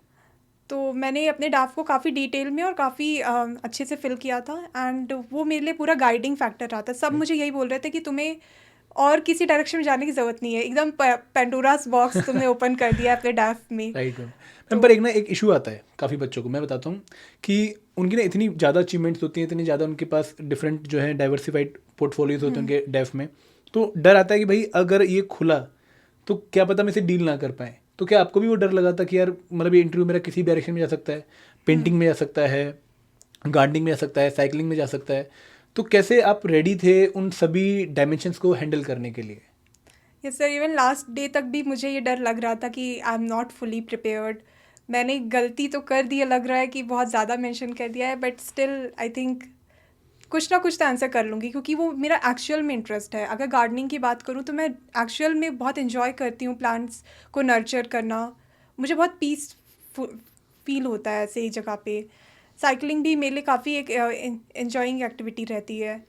तो मैंने अपने डैफ को काफ़ी डिटेल में और काफ़ी अच्छे से फिल किया था, एंड वो मेरे लिए पूरा गाइडिंग फैक्टर रहा था। सब मुझे यही बोल रहे थे कि तुम्हें और किसी डायरेक्शन में जाने की ज़रूरत नहीं है, एकदम पेंडोरास बॉक्स तुमने ओपन कर दिया अपने डैफ में। Right ma'am. पर एक इशू आता है काफ़ी बच्चों को, मैं बताता हूँ कि उनकी ना इतनी ज़्यादा अचीवमेंट्स होती हैं, इतनी ज़्यादा उनके पास डिफरेंट जो है डाइवर्सिफाइड पोर्टफोलियोज होते हैं उनके डेफ में, तो डर आता है कि भाई अगर ये खुला तो क्या पता मैं इसे डील ना कर पाएँ। तो क्या आपको भी वो डर लगा था कि यार मतलब ये इंटरव्यू मेरा किसी डायरेक्शन में जा सकता है, पेंटिंग में जा सकता है, गार्डनिंग में जा सकता है, साइकिलिंग में जा सकता है, तो कैसे आप रेडी थे उन सभी डायमेंशंस को हैंडल करने के लिए? Yes sir, even last day तक भी मुझे ये डर लग रहा था कि I am not fully prepared. मैंने गलती तो कर दी है, लग रहा है कि बहुत ज़्यादा मेंशन कर दिया है, बट स्टिल आई थिंक कुछ ना कुछ तो आंसर कर लूँगी, क्योंकि वो मेरा एक्चुअल में इंटरेस्ट है। अगर गार्डनिंग की बात करूँ तो मैं एक्चुअल में बहुत इन्जॉय करती हूँ प्लांट्स को नर्चर करना, मुझे बहुत पीस फील होता है ऐसे ही जगह पे। साइकिलिंग भी मेरे लिए काफ़ी एक एन्जॉइंग एक्टिविटी रहती है।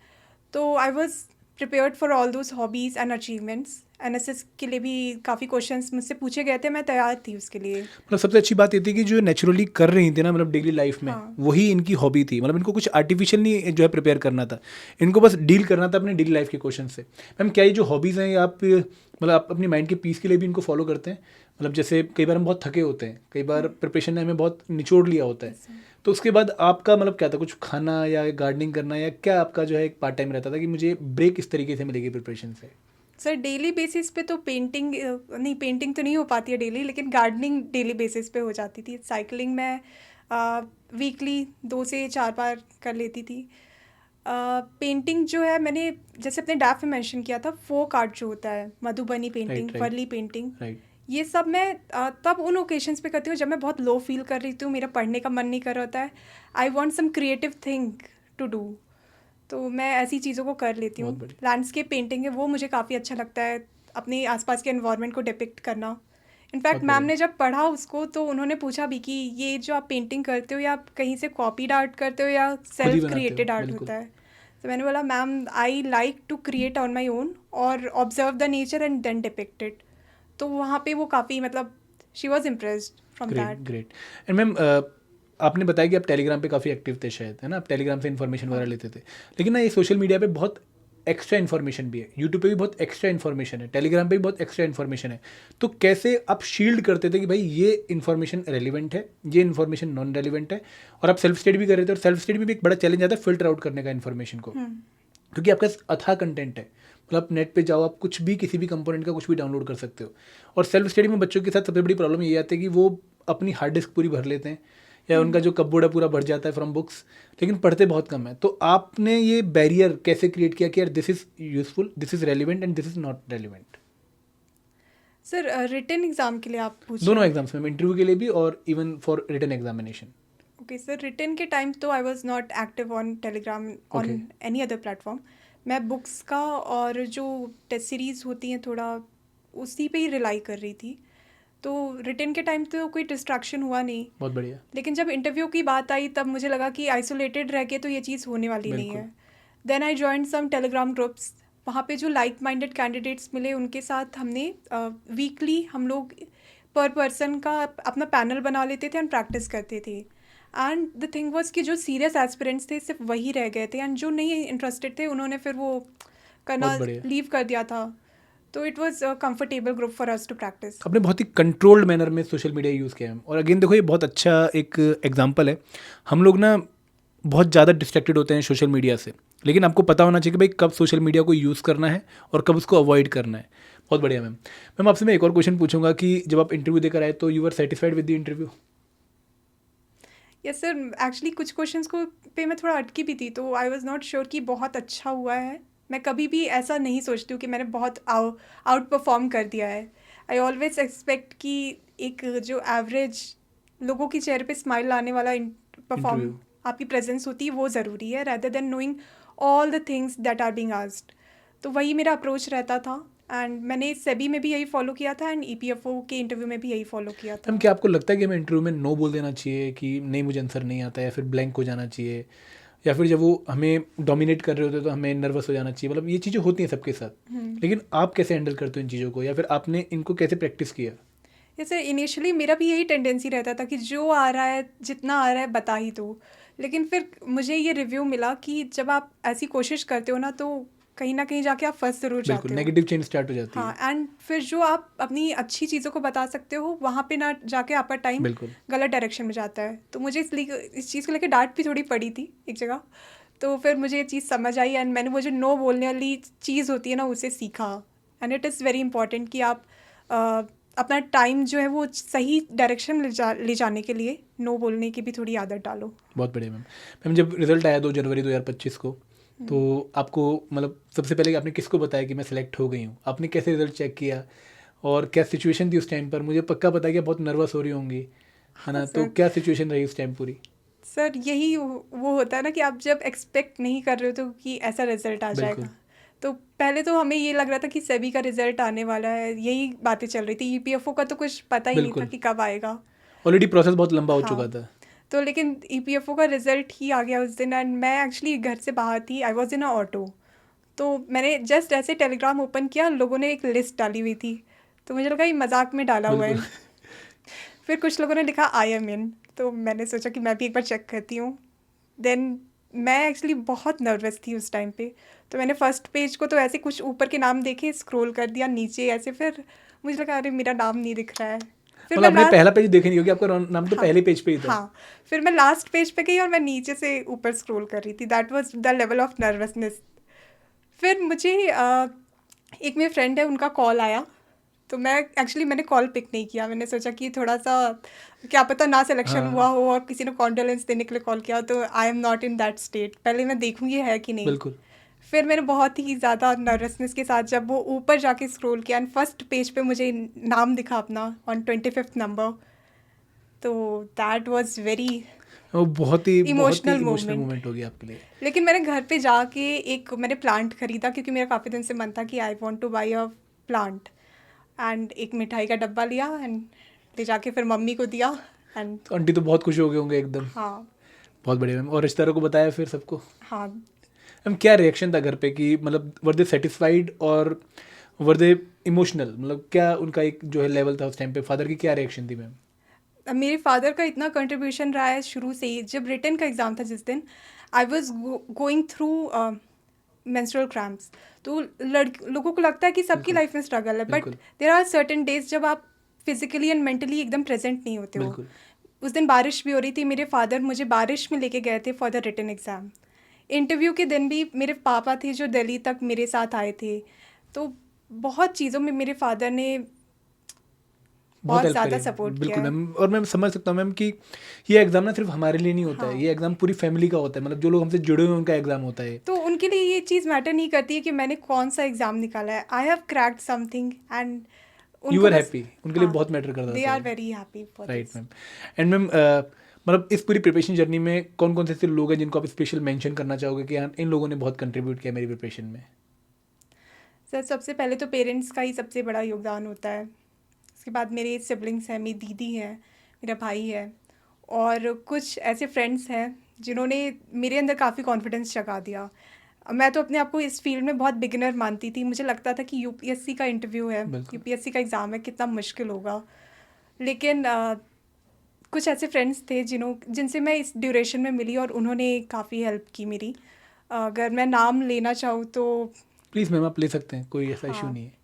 तो I was prepared for all those hobbies and achievements. NSS के लिए भी काफ़ी क्वेश्चंस मुझसे पूछे गए थे, मैं तैयार थी उसके लिए। मतलब सबसे अच्छी बात ये थी कि जो नेचुरली कर रही थी ना, मतलब डेली लाइफ में, वही इनकी हॉबी थी। मतलब इनको कुछ आर्टिफिशियल नहीं जो है प्रिपेयर करना था, इनको बस डील करना था अपने डेली लाइफ के क्वेश्चन से। मैम क्या ये जो हॉबीज़ हैं आप मतलब आप अपनी माइंड के पीस के लिए भी इनको फॉलो करते हैं? मतलब जैसे कई बार हम बहुत थके होते हैं, कई बार प्रिपरेशन ने हमें बहुत निचोड़ लिया होता है, तो उसके बाद आपका मतलब क्या था, कुछ खाना या गार्डनिंग करना, या क्या आपका जो है एक पार्ट टाइम रहता था कि मुझे ब्रेक इस तरीके से मिलेगी प्रिपरेशन से? सर डेली बेसिस पे तो पेंटिंग तो नहीं हो पाती है डेली, लेकिन गार्डनिंग डेली बेसिस पे हो जाती थी। साइकिलिंग मैं वीकली 2 से 4 बार कर लेती थी। पेंटिंग जो है मैंने जैसे अपने डैफ में मेंशन किया था, फोक आर्ट जो होता है, Madhubani painting, right. Warli painting, right. ये सब मैं तब उन ओकेशंस पे करती हूँ जब मैं बहुत लो फील कर रही हूँ, मेरा पढ़ने का मन नहीं कर रहा होता है, I want some creative thing to do, तो मैं ऐसी चीज़ों को कर लेती हूँ। लैंडस्केप पेंटिंग है वो मुझे काफ़ी अच्छा लगता है, अपने आसपास के एनवायरनमेंट को डिपिक्ट करना। इनफैक्ट मैम ने जब पढ़ा उसको तो उन्होंने पूछा भी कि ये जो आप पेंटिंग करते हो या आप कहीं से कॉपीड आर्ट करते हो या सेल्फ क्रिएटेड आर्ट होता है? तो मैंने बोला ma'am I like to create on my own और observe the nature and then depict it. तो वहाँ पे वो काफ़ी मतलब she was impressed from that. Great. And ma'am आपने बताया कि आप टेलीग्राम पे काफ़ी एक्टिव थे शायद, है ना, आप टेलीग्राम से इन्फॉर्मेशन वगैरह लेते थे, लेकिन ना ये सोशल मीडिया पे बहुत एक्स्ट्रा इन्फॉर्मेशन भी है, यूट्यूब पे भी बहुत एक्स्ट्रा इन्फॉर्मेशन है, टेलीग्राम पे भी बहुत एक्स्ट्रा इन्फॉर्मेशन है, तो कैसे आप शील्ड करते थे कि भाई ये इन्फॉर्मेशन रेलिवेंट है, ये इन्फॉर्मेशन नॉन रेलिवेंट है, और आप सेल्फ स्टडी भी कर रहे थे, और सेल्फ स्टडी में भी एक बड़ा चैलेंज आता है फिल्टर आउट करने का इन्फॉर्मेशन को, क्योंकि आपका अथाह कंटेंट है, मतलब आप नेट पे जाओ, आप कुछ भी किसी भी कंपोनेंट का कुछ भी डाउनलोड कर सकते हो, और सेल्फ स्टडी में बच्चों के साथ सबसे बड़ी प्रॉब्लम ये आती है कि वो अपनी हार्ड डिस्क पूरी भर लेते हैं, या उनका जो कपबोर्ड है पूरा भर जाता है फ्रॉम बुक्स, लेकिन पढ़ते बहुत कम है। तो आपने ये बैरियर कैसे क्रिएट किया कि यार this is useful, this is relevant and this is not relevant? Sir written exam के लिए आप पूछ दोनों एग्जाम्स में, इंटरव्यू के लिए भी और even for written examination. Okay sir, written के टाइम तो I was not active on telegram on Okay. Any other platform. मैं बुक्स का और जो टेस्ट सीरीज़ होती हैं थोड़ा उसी पे ही रिलाई कर रही थी, तो रिटन के टाइम तो कोई डिस्ट्रैक्शन हुआ नहीं। बहुत बढ़िया। लेकिन जब इंटरव्यू की बात आई तब मुझे लगा कि आइसोलेटेड रह के तो ये चीज़ होने वाली नहीं है। Then I join some telegram groups, वहाँ पे जो लाइक माइंडेड कैंडिडेट्स मिले उनके साथ हमने वीकली हम लोग पर पर्सन का अपना पैनल बना लेते थे एंड प्रैक्टिस करते थे। एंड द थिंग वाज कि जो सीरियस एस्पिरेंट्स थे सिर्फ वही रह गए थे, एंड जो नहीं इंटरेस्टेड थे उन्होंने फिर वो करना बहुत बढ़िया। लीव कर दिया था। तो it was a comfortable group for us to practise. आपने बहुत ही कंट्रोल्ड मैनर में सोशल मीडिया यूज़ किया है, और अगेन देखो ये बहुत अच्छा एक एग्जांपल है। हम लोग ना बहुत ज़्यादा डिस्ट्रैक्टेड होते हैं सोशल मीडिया से, लेकिन आपको पता होना चाहिए कि भाई कब सोशल मीडिया को यूज़ करना है और कब उसको अवॉइड करना है। बहुत बढ़िया मैम। मैम आपसे मैं एक और क्वेश्चन पूछूंगा कि जब आप इंटरव्यू देकर आए तो you are satisfied with the interview? Yes sir, actually कुछ क्वेश्चंस को पे मैं थोड़ा अटकी भी थी, तो आई वाज नॉट श्योर कि बहुत अच्छा हुआ है। मैं कभी भी ऐसा नहीं सोचती हूँ कि मैंने बहुत आउट परफॉर्म कर दिया है। आई ऑलवेज एक्सपेक्ट कि एक जो एवरेज लोगों के चेहरे पे स्माइल लाने वाला परफॉर्म Interview. आपकी प्रेजेंस होती है वो ज़रूरी है, rather than knowing all the things that are being asked. तो वही मेरा अप्रोच रहता था, एंड मैंने सेबी में भी यही फॉलो किया था एंड ईपीएफओ के इंटरव्यू में भी यही फॉलो किया था। मैम क्या आपको लगता है कि हमें इंटरव्यू में नो बोल देना चाहिए कि नहीं मुझे आंसर नहीं आता, या फिर ब्लैंक हो जाना चाहिए, या फिर जब वो हमें डोमिनेट कर रहे होते हैं तो हमें नर्वस हो जाना चाहिए? मतलब ये चीज़ें होती हैं सबके साथ, लेकिन आप कैसे हैंडल करते हो इन चीज़ों को, या फिर आपने इनको कैसे प्रैक्टिस किया? जैसे इनिशियली मेरा भी यही टेंडेंसी रहता था कि जो आ रहा है जितना आ रहा है बता ही दो, लेकिन फिर मुझे ये रिव्यू मिला कि जब आप ऐसी कोशिश करते हो ना तो कहीं ना कहीं जाके आप फंस ज़रूर बिल्कुल, जाते हो। नेगेटिव चेंज स्टार्ट हो जाती है। हाँ, एंड फिर जो आप अपनी अच्छी चीज़ों को बता सकते हो वहाँ पे ना जाके आपका टाइम बिल्कुल। गलत डायरेक्शन में जाता है। तो मुझे इसलिए इस चीज़ को लेकर डांट भी थोड़ी पड़ी थी एक जगह। तो फिर मुझे ये चीज़ समझ आई एंड मैंने वो जो नो बोलने वाली चीज़ होती है ना उसे सीखा। And it is very important कि आप अपना टाइम जो है वो सही डायरेक्शन में ले जाने के लिए नो बोलने की भी थोड़ी आदत डालो। बहुत बढ़िया मैम। मैम जब रिजल्ट आया 2 जनवरी 2025 को, तो आपको मतलब सबसे पहले आपने किसको बताया कि मैं सिलेक्ट हो गई हूँ? आपने कैसे रिजल्ट चेक किया, और क्या सिचुएशन थी उस टाइम पर? मुझे पक्का पता है कि आप बहुत नर्वस हो रही होंगी, है ना? हाँ, तो सर। क्या सिचुएशन रही उस टाइम पूरी? सर यही वो होता है ना कि आप जब एक्सपेक्ट नहीं कर रहे हो तो कि ऐसा रिजल्ट आ बिल्कुल। जाएगा। तो पहले तो हमें ये लग रहा था कि सेबी का रिजल्ट आने वाला है, यही बातें चल रही थी। ईपीएफओ का तो कुछ पता ही नहीं था बिल्कुल। कि कब आएगा। ऑलरेडी प्रोसेस बहुत लंबा हो हाँ। चुका था। तो लेकिन ईपीएफओ का रिजल्ट ही आ गया उस दिन, एंड मैं एक्चुअली घर से बाहर थी, I was in a auto. तो मैंने जस्ट ऐसे टेलीग्राम ओपन किया, लोगों ने एक लिस्ट डाली हुई थी, तो मुझे लगा ये मजाक में डाला हुआ है। बिल्कुल। फिर कुछ लोगों ने लिखा आई एम इन, तो मैंने सोचा कि मैं भी एक बार चेक करती हूँ। देन मैं एक्चुअली बहुत नर्वस थी उस टाइम पे, तो मैंने फर्स्ट पेज को तो ऐसे कुछ ऊपर के नाम देखे, स्क्रॉल कर दिया नीचे ऐसे, फिर मुझे लगा अरे मेरा नाम नहीं दिख रहा है। फिर मतलब आपने लास्ट पहला पेज देखे नहीं होगी, आपका नाम तो हाँ, पहले पेज पे ही था। हाँ, फिर मैं लास्ट पेज पे गई और मैं नीचे से ऊपर स्क्रॉल कर रही थी। That was the level of nervousness. फिर मुझे एक मेरे फ्रेंड है उनका कॉल आया, तो मैंने कॉल पिक नहीं किया। मैंने सोचा कि थोड़ा सा क्या पता ना सिलेक्शन हाँ। हुआ हो और किसी ने कॉन्डोलेंस देने के लिए कॉल किया हो, तो I am not in that state, पहले मैं देखूंगी है कि नहीं। बिल्कुल। फिर मैंने बहुत ही ज़्यादा नर्वसनेस के साथ जब वो ऊपर जाके स्क्रॉल किया एंड फर्स्ट पेज पे मुझे नाम दिखा अपना ऑन 25th नंबर, तो दैट वाज वेरी वो बहुत ही इमोशनल इमोशनल मोमेंट। मोमेंट हो गया आपके लिए। लेकिन मैंने घर पे जाके मैंने प्लांट खरीदा, क्योंकि मेरा काफ़ी दिन से मन था कि I want two by a plant, and एक मिठाई का डब्बा लिया एंड ले जाके फिर मम्मी को दिया एंड तो आंटी तो बहुत खुश हो गए होंगे एकदम। हाँ। बहुत बढ़िया मैम। और रिश्तेदारों को बताया फिर सबको? हाँ मैम क्या रिएक्शन था घर पे कि मतलब वर दे सेटिस्फाइड और वर दे इमोशनल, मतलब क्या उनका एक जो है लेवल था उस टाइम पे? फादर की क्या रिएक्शन थी मैम? मेरे फादर का इतना कंट्रीब्यूशन रहा है शुरू से ही। जब रिटन का एग्ज़ाम था जिस दिन, I was going through menstrual cramps. तो लोगों को लगता है कि सबकी बिल्कुल। लाइफ में स्ट्रगल है, बट बिल्कुल। देर आर सर्टेन डेज जब आप फिजिकली एंड मेंटली एकदम प्रेजेंट नहीं होते हो। बिल्कुल। उस दिन बारिश भी हो रही थी, मेरे फादर मुझे बारिश में लेके गए थे for the written exam. Interview के दिन भी मेरे पापा थे जो दिल्ली तक मेरे साथ आए थे। तो बहुत चीज़ों में मेरे फादर ने बहुत हेल्प ज़्यादा करी। सपोर्ट किया बिल्कुल है। मैम, और मैं समझ सकता हूँ मैम कि ये एग्ज़ाम ना सिर्फ हमारे लिए नहीं होता है, हाँ। ये एग्ज़ाम पूरी फैमिली का होता है, मतलब जो लोग हमसे जुड़े हुए हैं उनका एग्ज़ाम होता है। तो उनके लिए ये चीज़ मैटर नहीं करती है कि मैंने कौन सा एग्ज़ाम निकाला है। I have cracked something and you उनको आर बस हैप्पी, उनके लिए हाँ, बहुत मैटर करता दे था आर ये। Very happy for right this. Ma'am. And ma'am मतलब इस पूरी प्रिपरेशन जर्नी में कौन कौन से ऐसे लोग हैं जिनको आप स्पेशल मेंशन करना चाहोगे कि हाँ इन लोगों ने बहुत कंट्रीब्यूट किया मेरी प्रिपरेशन में? सर सबसे पहले तो पेरेंट्स का ही सबसे बड़ा योगदान होता है। उसके बाद मेरे सिबलिंग्स हैं, मेरी दीदी है, मेरा भाई है, और कुछ ऐसे फ्रेंड्स हैं जिन्होंने मेरे अंदर काफ़ी कॉन्फिडेंस जगा दिया। मैं तो अपने आप को इस फील्ड में बहुत बिगिनर मानती थी। मुझे लगता था कि यूपीएससी का इंटरव्यू है, बिल्कुल। यूपीएससी का एग्ज़ाम है, कितना मुश्किल होगा। लेकिन कुछ ऐसे फ्रेंड्स थे जिनसे मैं इस ड्यूरेशन में मिली और उन्होंने काफ़ी हेल्प की मेरी। अगर मैं नाम लेना चाहूँ तो प्लीज़ मैम आप ले सकते हैं, कोई ऐसा इशू हाँ, नहीं है।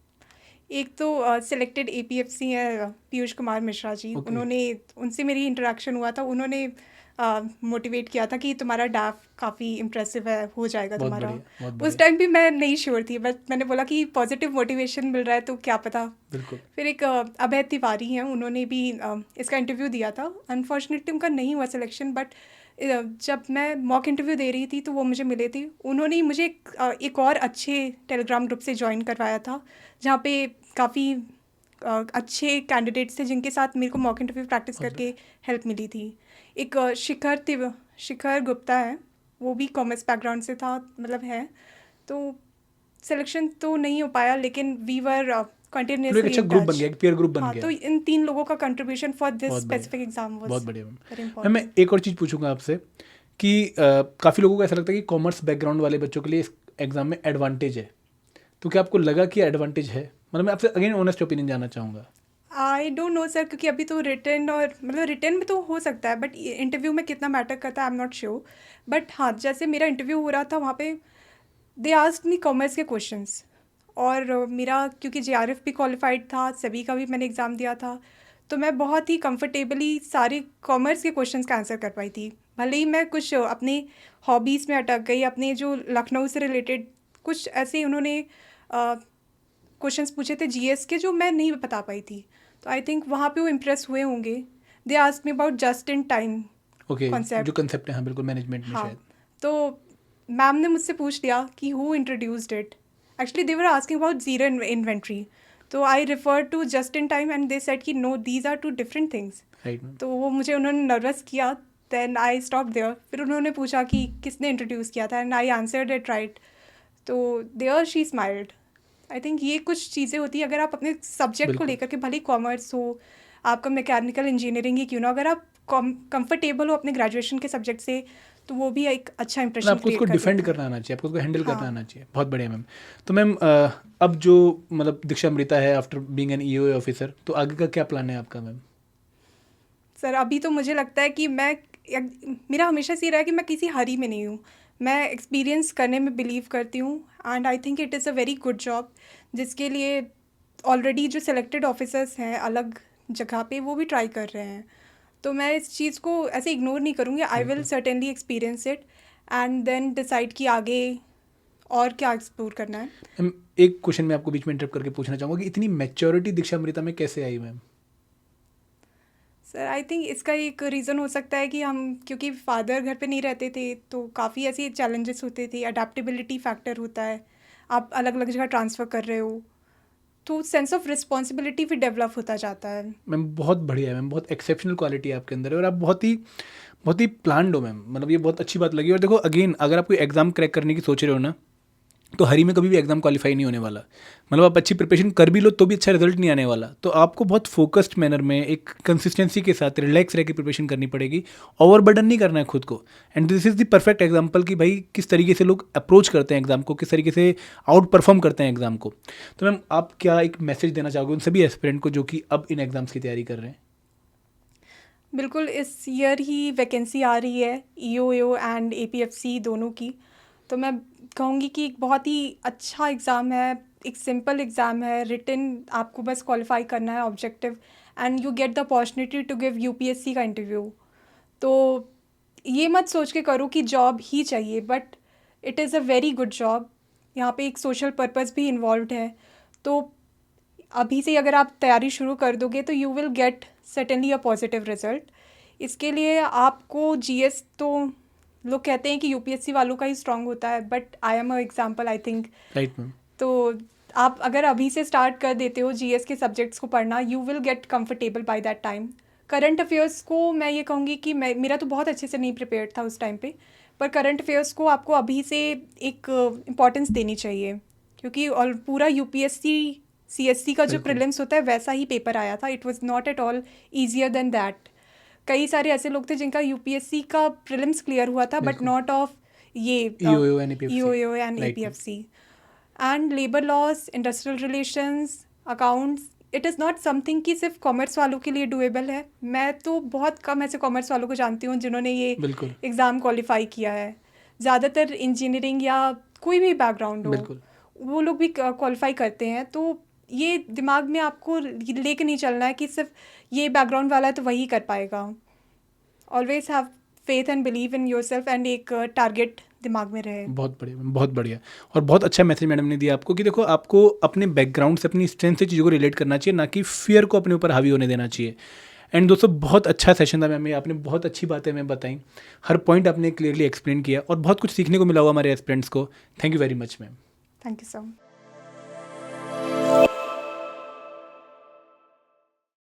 एक तो सिलेक्टेड एपीएफसी हैं पीयूष कुमार मिश्रा जी। ओके। उन्होंने उनसे मेरी इंटरेक्शन हुआ था। उन्होंने मोटिवेट किया था कि तुम्हारा डैफ काफ़ी इम्प्रेसिव है, हो जाएगा बहुत तुम्हारा। बढ़िया, बहुत उस बढ़िया। टाइम भी मैं नहीं श्योर थी, बट मैंने बोला कि पॉजिटिव मोटिवेशन मिल रहा है तो क्या पता। बिल्कुल। फिर एक अभय तिवारी हैं, उन्होंने भी इसका इंटरव्यू दिया था। अनफॉर्चुनेटली उनका नहीं हुआ सिलेक्शन, बट जब मैं मॉक इंटरव्यू दे रही थी तो वो मुझे मिले थे। उन्होंने ही मुझे एक और अच्छे टेलीग्राम ग्रुप से ज्वाइन करवाया था, जहाँ पे काफ़ी अच्छे कैंडिडेट्स थे जिनके साथ मेरे को मॉक इंटरव्यू प्रैक्टिस करके हेल्प मिली थी। एक शिखर गुप्ता है, वो भी कॉमर्स बैकग्राउंड से था, मतलब है। तो सिलेक्शन तो नहीं हो पाया, लेकिन वी वर चलो एक कंटिन्यूसली अच्छा इन ग्रुप बन टच। गया, एक पीयर ग्रुप बन हाँ, गया। तो इन 3 लोगों का कंट्रीब्यूशन फॉर दिस बहुत बढ़िया। स्पेसिफिक एग्जाम वाज बहुत बढ़िया मैम। वेरी मैम मैं इंपॉर्टेंट। एक और चीज़ पूछूंगा आपसे कि काफ़ी लोगों को ऐसा लगता है कि कॉमर्स बैकग्राउंड वाले बच्चों के लिए इस एग्ज़ाम में एडवांटेज है, तो क्या आपको लगा कि एडवांटेज है? मतलब मैं आपसे अगेन ऑनेस्ट ओपिनियन जानना चाहूँगा। आई डोंट नो सर, क्योंकि अभी तो रिटन और मतलब रिटन में तो हो सकता है, बट इंटरव्यू में कितना मैटर करता है I am not sure. But हाँ, जैसे मेरा इंटरव्यू हो रहा था वहाँ पे दे आस्क्ड मी कॉमर्स के क्वेश्चंस, और मेरा क्योंकि जेआरएफ भी क्वालिफाइड था, सभी का भी मैंने एग्ज़ाम दिया था, तो मैं बहुत ही कंफर्टेबली सारे कॉमर्स के क्वेश्चंस का आंसर कर पाई थी। भले ही मैं कुछ अपने हॉबीज़ में अटक गई, अपने जो लखनऊ से रिलेटेड कुछ ऐसे उन्होंने क्वेश्चंस पूछे थे जीएस के जो मैं नहीं बता पाई थी। तो आई थिंक वहाँ पे वो इम्प्रेस हुए होंगे। They asked me about just in time okay, concept. जो कंसेप्ट है हाँ बिल्कुल मैनेजमेंट में हाँ, शायद। तो मैम ने मुझसे पूछ लिया कि who introduced it. Actually they were asking about zero inventory, तो I refer to just in time and they said कि no, these are two different things. Right ma'am. तो वो मुझे उन्होंने नर्वस किया। Then I stop there. फिर उन्होंने पूछा कि किसने इंट्रोड्यूस किया था, and I answered it right. तो there she smiled. I think ये कुछ चीज़ें होती हैं अगर आप अपने सब्जेक्ट को बिल्कुल। लेकर के, भले ही कॉमर्स हो, आपका मैकेनिकल इंजीनियरिंग ही क्यों ना, अगर आप कंफर्टेबल हो अपने ग्रेजुएशन के सब्जेक्ट से, तो वो भी एक अच्छा मतलब इंप्रेशन आपको उसको क्रिएट कर डिफेंड सकता है। करना आना चाहिए, आपको उसको हैंडल करना हाँ। आना चाहिए। बहुत बढ़िया मैम। तो मैम अब जो मतलब दीक्षा अमृता है आफ्टर बीइंग एन ईओए ऑफिसर, तो आगे का क्या प्लान है आपका मैम? सर अभी तो मुझे लगता है कि मेरा हमेशा से ये रहा है कि मैं किसी हरी में नहीं हूँ। मैं एक्सपीरियंस करने में बिलीव करती हूँ, and I think it is a very good job, जिसके लिए ऑलरेडी जो सिलेक्टेड ऑफिसर्स हैं अलग जगह पे, वो भी ट्राई कर रहे हैं। तो मैं इस चीज़ को ऐसे इग्नोर नहीं करूँगी। I will certainly experience it and then decide कि आगे और क्या एक्सप्लोर करना है। मैम एक क्वेश्चन मैं आपको बीच में इंटरप्ट करके पूछना चाहूँगा कि इतनी मैच्योरिटी दीक्षा अमृता में कैसे आई मैम? सर आई थिंक इसका एक रीज़न हो सकता है कि हम क्योंकि फादर घर पे नहीं रहते थे, तो काफ़ी ऐसे चैलेंजेस होते थे। अडेप्टेबिलिटी फैक्टर होता है, आप अलग अलग जगह ट्रांसफ़र कर रहे हो, तो सेंस ऑफ रिस्पॉन्सिबिलिटी भी डेवलप होता जाता है। मैम बहुत बढ़िया है मैम, बहुत एक्सेप्शनल क्वालिटी है आपके अंदर है, और आप बहुत ही प्लान्ड हो मैम। मतलब ये बहुत अच्छी बात लगी। और देखो अगेन, अगर आप कोई एग्ज़ाम क्रैक करने की सोच रहे हो ना, तो हरी में कभी भी एग्ज़ाम क्वालिफाई नहीं होने वाला। मतलब आप अच्छी प्रिपरेशन कर भी लो तो भी अच्छा रिजल्ट नहीं आने वाला। तो आपको बहुत फोकस्ड मैनर में, एक कंसिस्टेंसी के साथ रिलैक्स रह के प्रिपरेशन करनी पड़ेगी। ओवरबर्डन नहीं करना है खुद को। And this is the perfect example कि भाई किस तरीके से लोग अप्रोच करते हैं एग्ज़ाम को, किस तरीके से आउट परफॉर्म करते हैं एग्ज़ाम को। तो मैम आप क्या एक मैसेज देना चाहोगे उन सभी एस्पिरेंट को जो कि अब इन एग्ज़ाम्स की तैयारी कर रहे हैं? बिल्कुल, इस ईयर ही वैकेंसी आ रही है EOAO एंड APFC दोनों की। तो मैं कहूँगी कि एक बहुत ही अच्छा एग्ज़ाम है, एक सिंपल एग्ज़ाम है, रिटन आपको बस क्वालिफाई करना है objective and you get the opportunity to give UPSC का इंटरव्यू। तो ये मत सोच के करो कि जॉब ही चाहिए, but it is a very good job. यहाँ पे एक सोशल पर्पस भी इन्वॉल्व है। तो अभी से अगर आप तैयारी शुरू कर दोगे तो you will get certainly a positive result. इसके लिए आपको GS तो लोग कहते हैं कि UPSC वालों का ही स्ट्रांग होता है, but I am a example I think. Right ma'am. तो आप अगर अभी से स्टार्ट कर देते हो GS के सब्जेक्ट्स को पढ़ना, you will get comfortable by that time. Current affairs को मैं ये कहूँगी कि मेरा तो बहुत अच्छे से नहीं प्रिपेयर्ड था उस टाइम पे, पर करंट अफेयर्स को आपको अभी से एक इम्पॉर्टेंस देनी चाहिए, क्योंकि और पूरा UPSC CSC का जो बिल्कुल। प्रीलिम्स होता है वैसा ही पेपर आया था। It was not at all easier than that. कई सारे ऐसे लोग थे जिनका UPSC का प्रीलिम्स क्लियर हुआ था, बट बिल्कुल। नॉट ऑफ ये EOAO and APFC. EOAO and Right, APFC। And labour laws, industrial relations, accounts, it is not something कि सिर्फ कॉमर्स वालों के लिए डुएबल है। मैं तो बहुत कम ऐसे कॉमर्स वालों को जानती हूँ जिन्होंने ये बिल्कुल। एग्ज़ाम क्वालिफाई किया है। ज़्यादातर इंजीनियरिंग या कोई भी बैकग्राउंड हो, बिल्कुल। वो लोग भी क्वालिफाई करते हैं। तो ये दिमाग में आपको लेके नहीं चलना है कि सिर्फ ये बैकग्राउंड वाला है तो वही कर पाएगा। Always have faith and believe in yourself and एक टारगेट दिमाग में रहे। बहुत बढ़िया, बहुत बढ़िया। और बहुत अच्छा मैसेज मैडम ने दिया आपको कि देखो, आपको अपने बैकग्राउंड से, अपनी स्ट्रेंथ से चीज़ों को रिलेट करना चाहिए, ना कि फियर को अपने ऊपर हावी होने देना चाहिए। एंड दोस्तों, बहुत अच्छा सेशन था मैम, ये आपने बहुत अच्छी बातें हमें बताई, हर पॉइंट आपने क्लियरली एक्सप्लेन किया और बहुत कुछ सीखने को मिला हुआ हमारे एस्पिरेंट्स को। Thank you very much ma'am. Thank you so much.